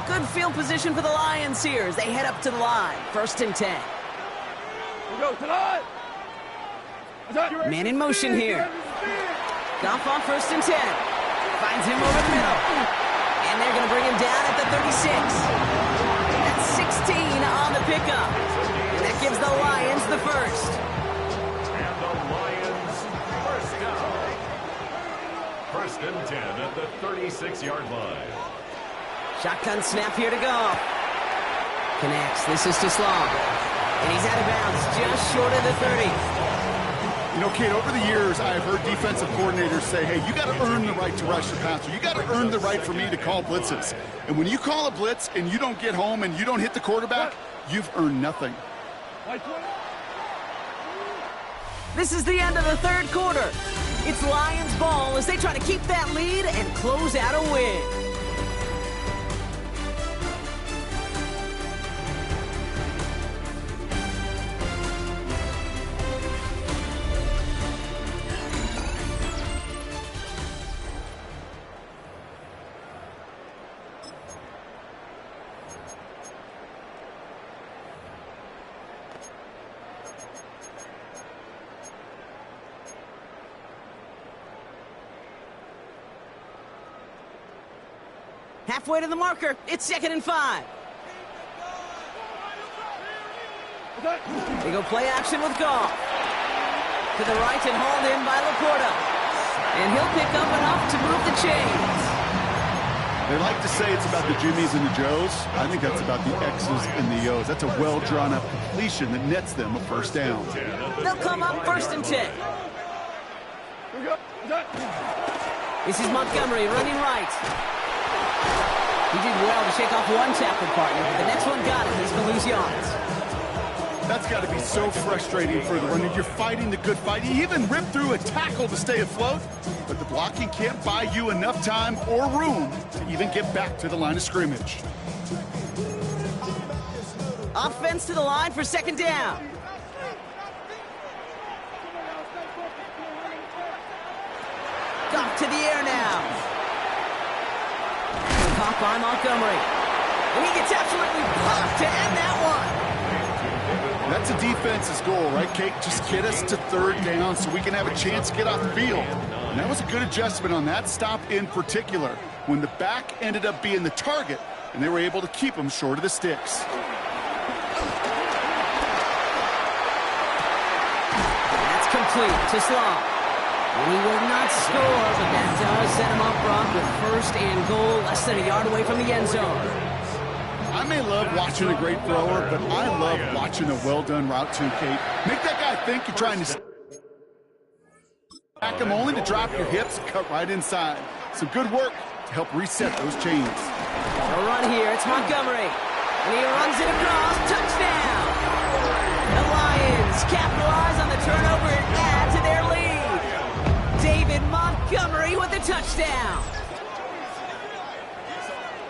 Good field position for the Lions here as they head up to the line. 1st and 10. Go to the line. Man in motion here. Goff on 1st and 10. Finds him over the middle. And they're going to bring him down at the 36. That's 16 on the pickup. And that gives the Lions the first. And the Lions first down. 1st and 10 at the 36-yard line. Shotgun snap here to Goff. Connects. This is to Sloan. And he's out of bounds just short of the 30. You know, Kate, over the years, I've heard defensive coordinators say, hey, you got to earn the right to rush the passer. You got to earn the right for me to call blitzes. And when you call a blitz and you don't get home and you don't hit the quarterback, you've earned nothing. This is the end of the 3rd quarter. It's Lions ball as they try to keep that lead and close out a win. Halfway to the marker. It's 2nd and 5. They go play action with Goff. To the right and hauled in by Laporta. And he'll pick up enough to move the chains. They like to say it's about the Jimmies and the Joes. I think that's about the X's and the O's. That's a well-drawn-up completion that nets them a first down. They'll come up 1st and 10. This is Montgomery running right. He did well to shake off one tackle partner, but the next one got him. He's going to lose yards. That's got to be so frustrating for the runner. You're fighting the good fight. You even rip through a tackle to stay afloat, but the blocking can't buy you enough time or room to even get back to the line of scrimmage. Offense to the line for 2nd down. Goff to the air now. Caught by Montgomery. And he gets absolutely popped to end that one. That's a defense's goal, right, Kate? Just get us to third down so we can have a chance to get off the field. And that was a good adjustment on that stop in particular, when the back ended up being the target, and they were able to keep him short of the sticks. That's complete to Slaw. And he will not score, but that does set him up front with first and goal, less than a yard away from the end zone. I may love watching a great thrower, but I love watching a well-done route too, Kate. Make that guy think you're trying to stack him only to drop your hips and cut right inside. Some good work to help reset those chains. A run here, it's Montgomery. And he runs it across, touchdown! The Lions capitalize on the turnover and add to their lead. David Montgomery with the touchdown.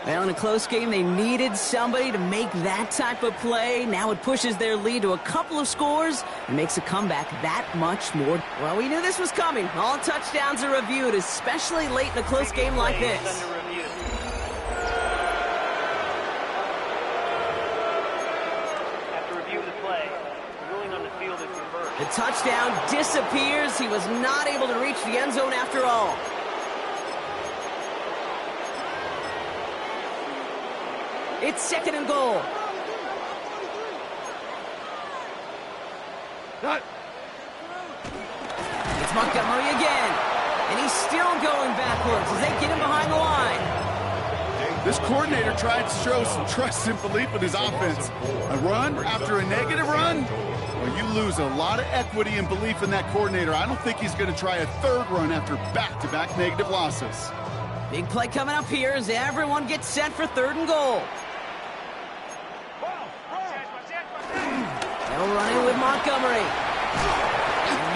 Well, in a close game, they needed somebody to make that type of play. Now it pushes their lead to a couple of scores and makes a comeback that much more. Well, we knew this was coming. All touchdowns are reviewed, especially late in a close game like this. After review of the play, the ruling on the field is reversed. The touchdown disappears. He was not able to reach the end zone after all. It's second and goal. It's Montgomery again. And he's still going backwards as they get him behind the line. This coordinator tried to show some trust and belief in his offense. A run after a negative run? Well, you lose a lot of equity and belief in that coordinator. I don't think he's going to try a third run after back-to-back negative losses. Big play coming up here as everyone gets set for third and goal. They'll run in with Montgomery.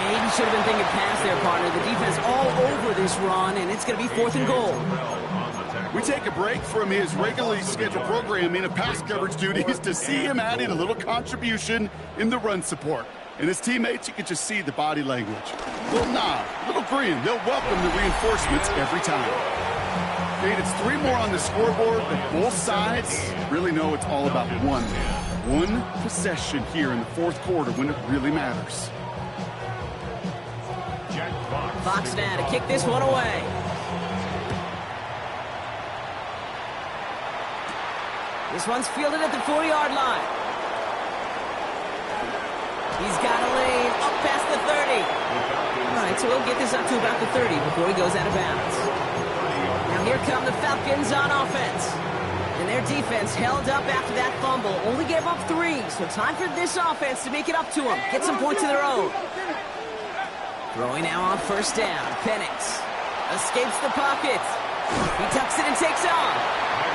Maybe should have been thinking pass there, partner. The defense all over this run, and it's going to be fourth and goal. We take a break from his regularly scheduled programming of pass coverage duties to see him adding a little contribution in the run support. And his teammates, you can just see the body language. Little nod, little grin. They'll welcome the reinforcements every time. Kate, it's 3 more on the scoreboard, but both sides really know it's all about one possession here in the fourth quarter when it really matters. Fox now to kick this one away. This one's fielded at the 4-yard line. He's got a lane up past the 30. All right, so he'll get this up to about the 30 before he goes out of bounds. Now here come the Falcons on offense. And their defense held up after that fumble. Only gave up 3, so time for this offense to make it up to them. Get some points of their own. Throwing now on first down. Penix escapes the pocket. He tucks it and takes off.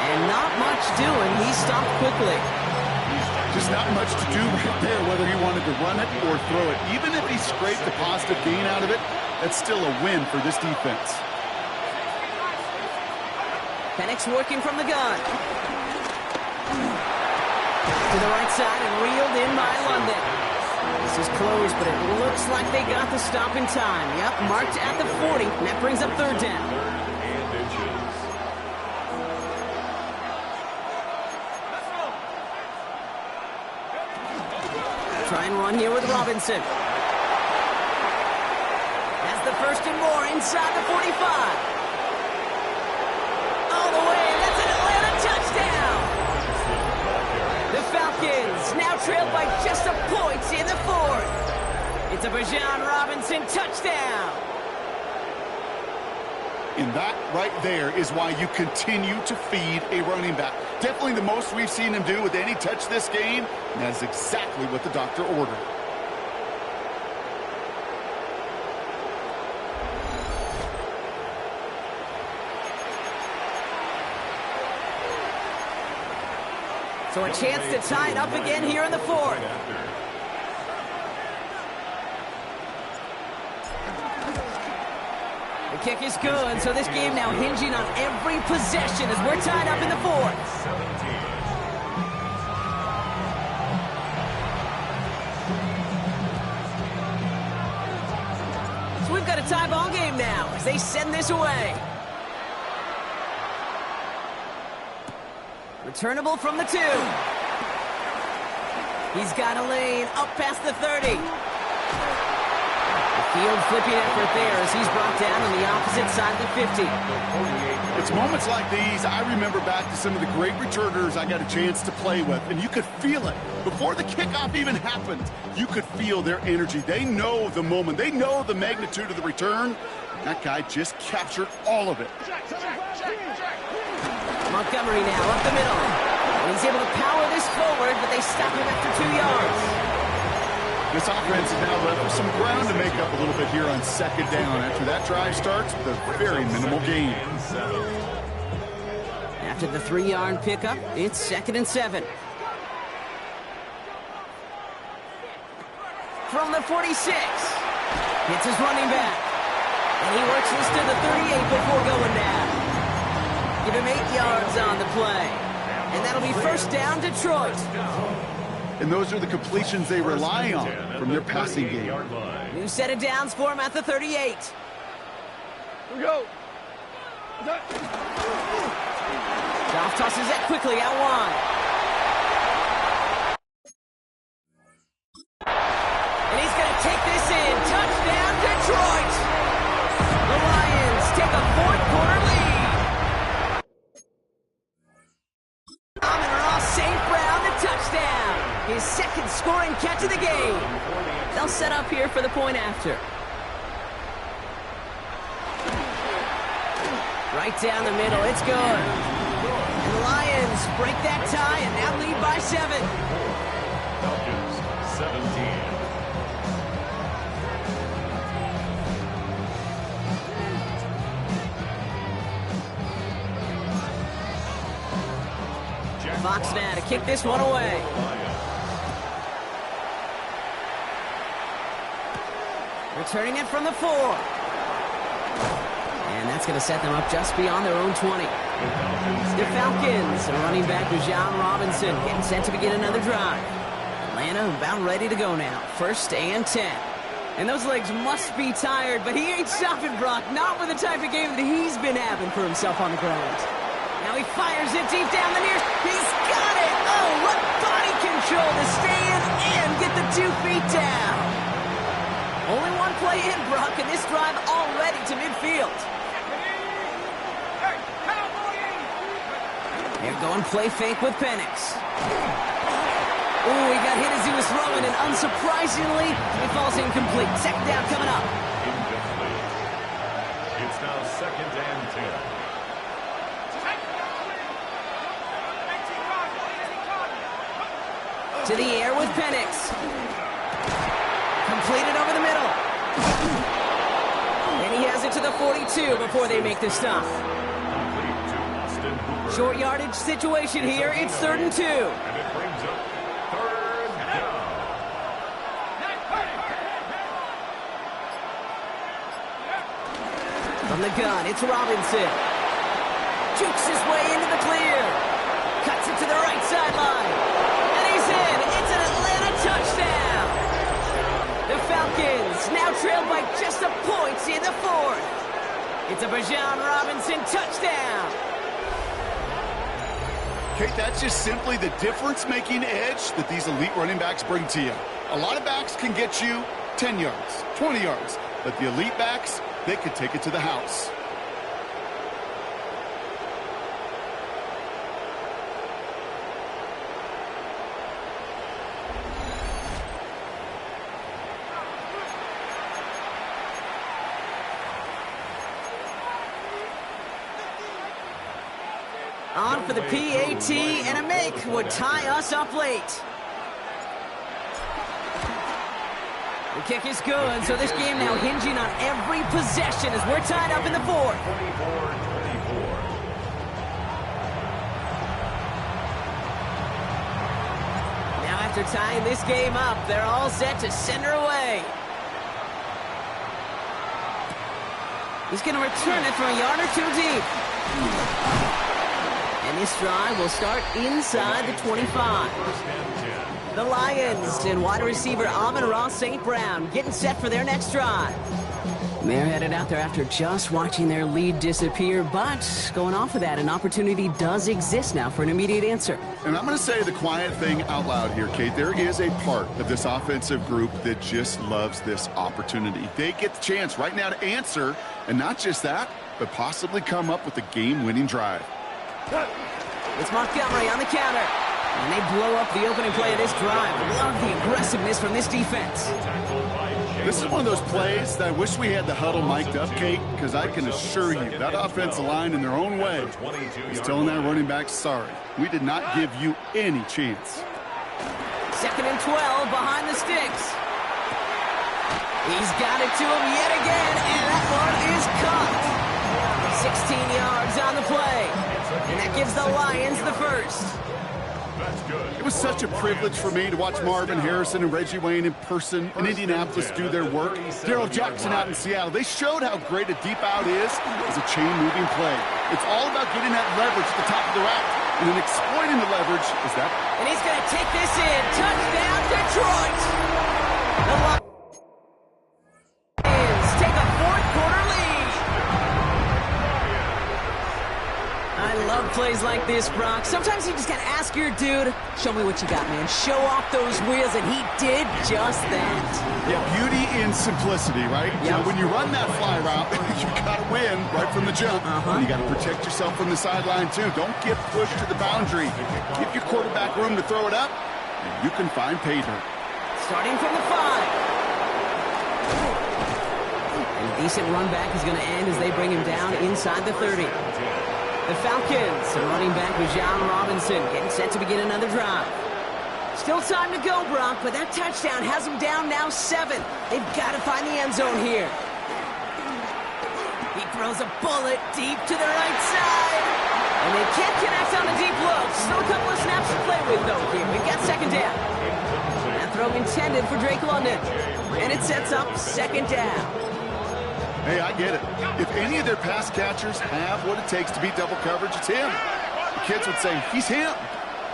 And not much doing. He stopped quickly. Just not much to do right there, whether he wanted to run it or throw it. Even if he scraped a positive gain out of it, that's still a win for this defense. Penix working from the gun. To the right side and reeled in by London. This is close, but it looks like they got the stop in time. Yep, marked at the 40, and that brings up third down. Try and run here with Robinson. That's the first and more inside the 45. All the way, and that's an Atlanta touchdown. The Falcons now trailed by just a point in the fourth. It's a Bijan Robinson touchdown. And that right there is why you continue to feed a running back. Definitely the most we've seen him do with any touch this game, and that is exactly what the doctor ordered. So a chance to tie it up again here in the fourth. The kick is good, so this game now hinging on every possession as we're tied up in the fourth. So we've got a tie ball game now as they send this away. Returnable from the 2. He's got a lane up past the 30. The field flipping effort there as he's brought down on the opposite side of the 50. It's moments like these I remember back to some of the great returners I got a chance to play with, and you could feel it. Before the kickoff even happened, you could feel their energy. They know the moment. They know the magnitude of the return. That guy just captured all of it. Montgomery now up the middle. And he's able to power this forward, but they stop him after 2 yards. This offense is now left with some ground to make up a little bit here on second down after that drive starts with a very minimal gain. After the 3-yard pickup, it's 2nd and 7. From the 46, hits his running back. And he works this to the 38 before going down. Give him 8 yards on the play. And that'll be first down, Detroit. And those are the completions they rely on from their passing game. New set of downs for him at the 38. Here we go. Goff tosses it quickly out wide. And he's going to take this in. Touchdown, Detroit. The Lions take a 4th-quarter lead. Amon-Ra St. Brown, the touchdown. His 2nd scoring catch of the game. They'll set up here for the point after. Right down the middle, it's good. And the Lions break that tie and now lead by 7. Falcons, 17. Fox now to kick this one away. Returning it from the 4. And that's going to set them up just beyond their own 20. The Falcons, running back Bijan Robinson, getting set to begin another drive. Atlanta about ready to go now. 1st and 10. And those legs must be tired, but he ain't stopping, Brock. Not with the type of game that he's been having for himself on the ground. Now he fires it deep down the near. He's got it! Oh, what body control to stay in and get the 2 feet down. Only one play in, Brock, and this drive already to midfield. They're going play fake with Penix. Ooh, he got hit as he was throwing, and unsurprisingly, it falls incomplete. 2nd down coming up. Incomplete. It's now 2nd and 10. To the air with Penix. Completed over the middle. And he has it to the 42 before they make the stop. Short yardage situation here. It's 3rd and 2. And it brings up 3rd down. From the gun, it's Robinson. Jukes his way into the clear. Cuts it to the right sideline. And he's in. It's an Atlanta touchdown. The Falcons now trailed by just a point in the 4th. It's a Bijan Robinson touchdown. Kate, that's just simply the difference-making edge that these elite running backs bring to you. A lot of backs can get you 10 yards, 20 yards, but the elite backs, they could take it to the house. On for the PAT, and a make would tie us up late. The kick is good, so this game now hinging on every possession as we're tied up in the 4th. 24-24. Now after tying this game up, they're all set to send her away. He's going to return it from a yard or 2 deep. And this drive will start inside the 25. The Lions and wide receiver Amon-Ra St. Brown getting set for their next drive. They're headed out there after just watching their lead disappear, but going off of that, an opportunity does exist now for an immediate answer. And I'm going to say the quiet thing out loud here, Kate. There is a part of this offensive group that just loves this opportunity. They get the chance right now to answer, and not just that, but possibly come up with a game-winning drive. It's Montgomery on the counter. And they blow up the opening play of this drive. Love the aggressiveness from this defense. This is one of those plays that I wish we had the huddle mic'd up, Kate, because I can assure you that offensive line in their own way is telling that running back, sorry, we did not give you any chance. 2nd and 12 behind the sticks. He's got it to him yet again, and that one is caught. 16 yards on the play, and that gives the Lions the first. It was such a privilege for me to watch Marvin Harrison and Reggie Wayne in person in Indianapolis do their work. Darrell Jackson out in Seattle. They showed how great a deep out is as a chain-moving play. It's all about getting that leverage at the top of the rack, and then exploiting the leverage is that. And he's going to take this in. Touchdown, Detroit! The Lions take a fourth-quarter lead. I love plays like this, Brock. Sometimes you just got to ask your dude, show me what you got, man. Show off those wheels, and he did just that. Yeah, beauty in simplicity, right? Yep. You know, when you run that fly route, you got to win right from the jump. And you got to protect yourself from the sideline, too. Don't get pushed to the boundary. Give your quarterback room to throw it up, and you can find pay dirt. Starting from the 5. And a decent run back is going to end as they bring him down inside the 30. The Falcons, running back with John Robinson, getting set to begin another drive. Still time to go, Brock, but that touchdown has them down now 7. They've got to find the end zone here. He throws a bullet deep to the right side. And they can't connect on the deep low. Still a couple of snaps to play with, though, here. We've got 2nd down. That throw intended for Drake London. And it sets up 2nd down. Hey, I get it. If any of their pass catchers have what it takes to beat double coverage, it's him. The kids would say, he's him.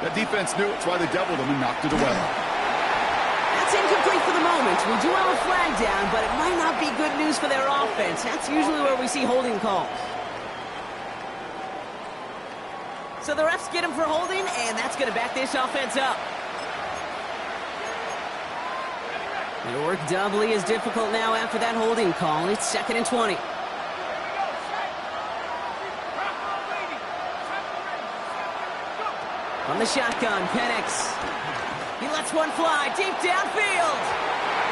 That defense knew it. That's why they doubled him and knocked it away. That's incomplete for the moment. We do have a flag down, but it might not be good news for their offense. That's usually where we see holding calls. So the refs get him for holding, and that's going to back this offense up. It'll work doubly as difficult now after that holding call. It's 2nd and 20. On the shotgun, Penix. He lets one fly deep downfield.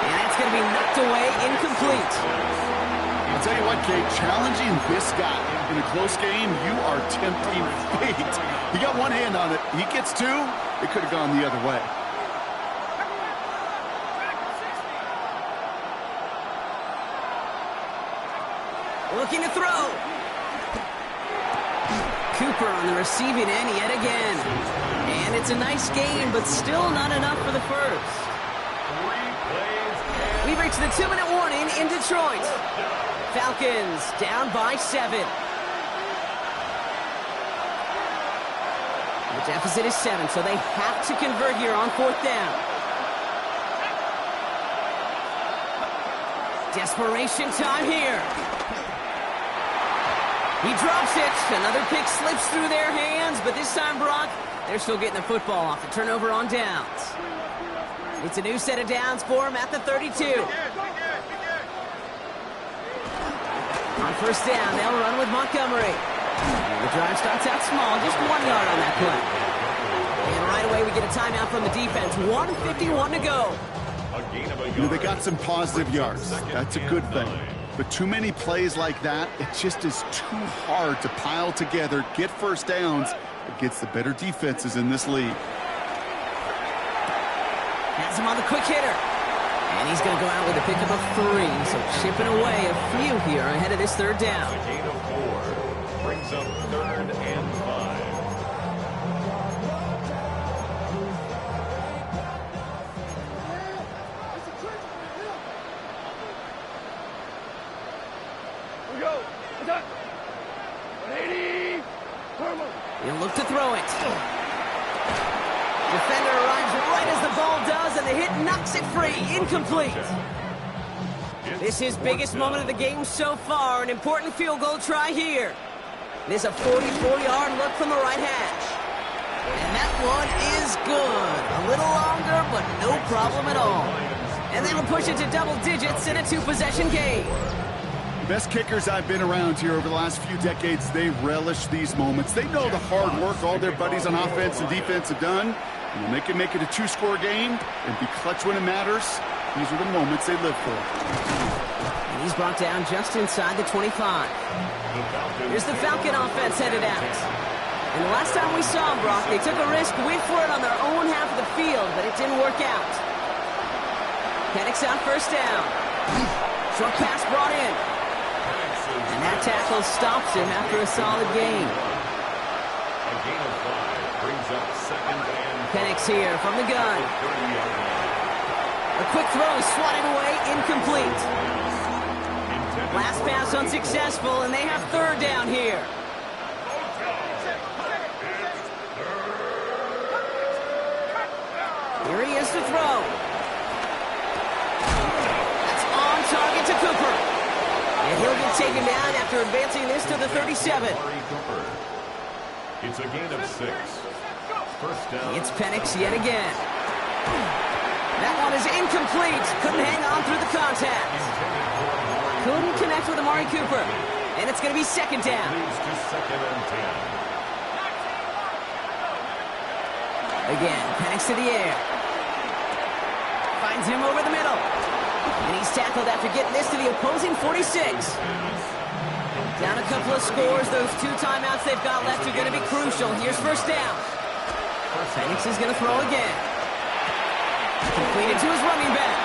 And that's going to be knocked away, incomplete. I'll tell you what, Kate, challenging this guy in a close game, you are tempting fate. He got one hand on it. He gets 2. It could have gone the other way. Looking to throw. Cooper on the receiving end yet again. And it's a nice gain, but still not enough for the first. We've reached the 2-minute warning in Detroit. Falcons down by 7. The deficit is 7, so they have to convert here on 4th down. Desperation time here. He drops it. Another pick slips through their hands, but this time, Brock, they're still getting the football off the turnover on downs. It's a new set of downs for him at the 32. On 1st down, they'll run with Montgomery. And the drive starts out small, just 1 yard on that play. And right away, we get a timeout from the defense. 1:51 to go. You know, they got some positive yards. That's a good thing. But too many plays like that, it just is too hard to pile together, get first downs against the better defenses in this league. Has him on the quick hitter. And he's going to go out with a pickup of 3. So chipping away a few here ahead of this 3rd down. A gain of 4 brings up 3rd and 5. He'll look to throw it. Defender arrives right as the ball does, and the hit knocks it free. Incomplete. This is biggest moment of the game so far. An important field goal try here. There's a 44-yard look from the right hash. And that one is good. A little longer, but no problem at all. And that'll push it to double digits in a two-possession game. Best kickers I've been around here over the last few decades, they relish these moments. They know the hard work all their buddies on offense and defense have done. And when they can make it a two-score game and be clutch when it matters, these are the moments they live for. And he's brought down just inside the 25. Here's the Falcon offense headed out. And the last time we saw them, Brock, they took a risk, went for it on their own half of the field, but it didn't work out. Penix out first down. Short pass brought in. And that tackle stops him after a solid gain. A gain of 5 brings up second and Penix here from the gun. A quick throw is swatted away, incomplete. Last pass unsuccessful, and they have third down here. Here he is to throw. That's on target to Cooper. And he'll get taken down after advancing this to the 37. It's a gain of 6. First down. It's Penix yet again. That one is incomplete. Couldn't hang on through the contact. Couldn't connect with Amari Cooper. And it's going to be second down. Leads to second and 10. Again, Penix to the air. Finds him over the middle. And he's tackled after getting this to the opposing 46. Down a couple of scores. Those 2 timeouts they've got left are going to be crucial. Here's first down. Penix is going to throw again. Completed to his running back.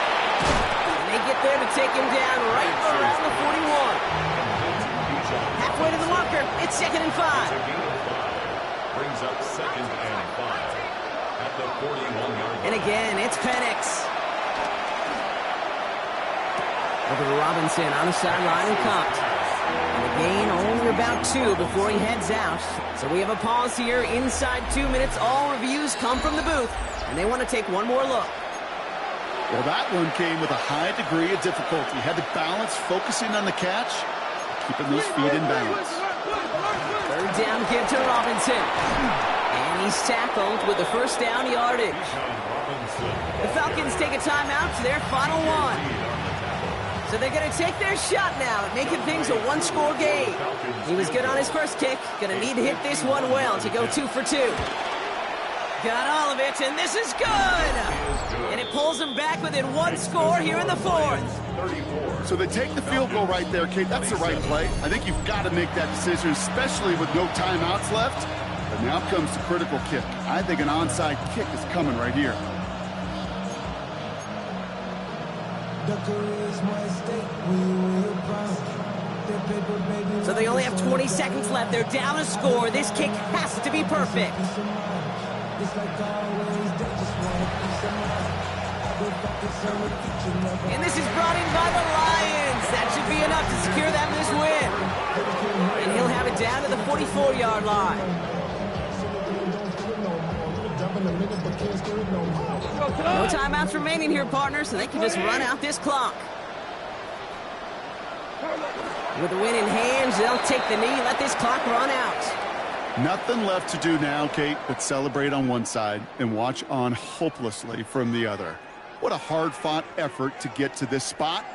And they get there to take him down right around the 41. Halfway to the marker. It's second and 5. Brings up second and 5 at the 41-yard line. And again, it's Penix. Over to Robinson on the sideline and caught. And a gain only about 2 before he heads out. So we have a pause here inside 2 minutes. All reviews come from the booth, and they want to take one more look. Well, that one came with a high degree of difficulty. Had to balance focusing on the catch, keeping those feet in balance. Third down give to Robinson. And he's tackled with the first down yardage. The Falcons take a timeout to their final one. So they're going to take their shot now at making things a one-score game. He was good on his first kick. Going to need to hit this one well to go 2 for 2. Got all of it, and this is good! And it pulls them back within 1 score here in the 4th. So they take the field goal right there, Kate. That's the right play. I think you've got to make that decision, especially with no timeouts left. But now comes the critical kick. I think an onside kick is coming right here. So they only have 20 seconds left. They're down a score. This kick has to be perfect. And this is brought in by the Lions. That should be enough to secure them this win. And he'll have it down to the 44-yard line. No timeouts remaining here, partners, so they can just run out this clock. With the win in hands, they'll take the knee, let this clock run out. Nothing left to do now, Kate, but celebrate on one side and watch on hopelessly from the other. What a hard-fought effort to get to this spot.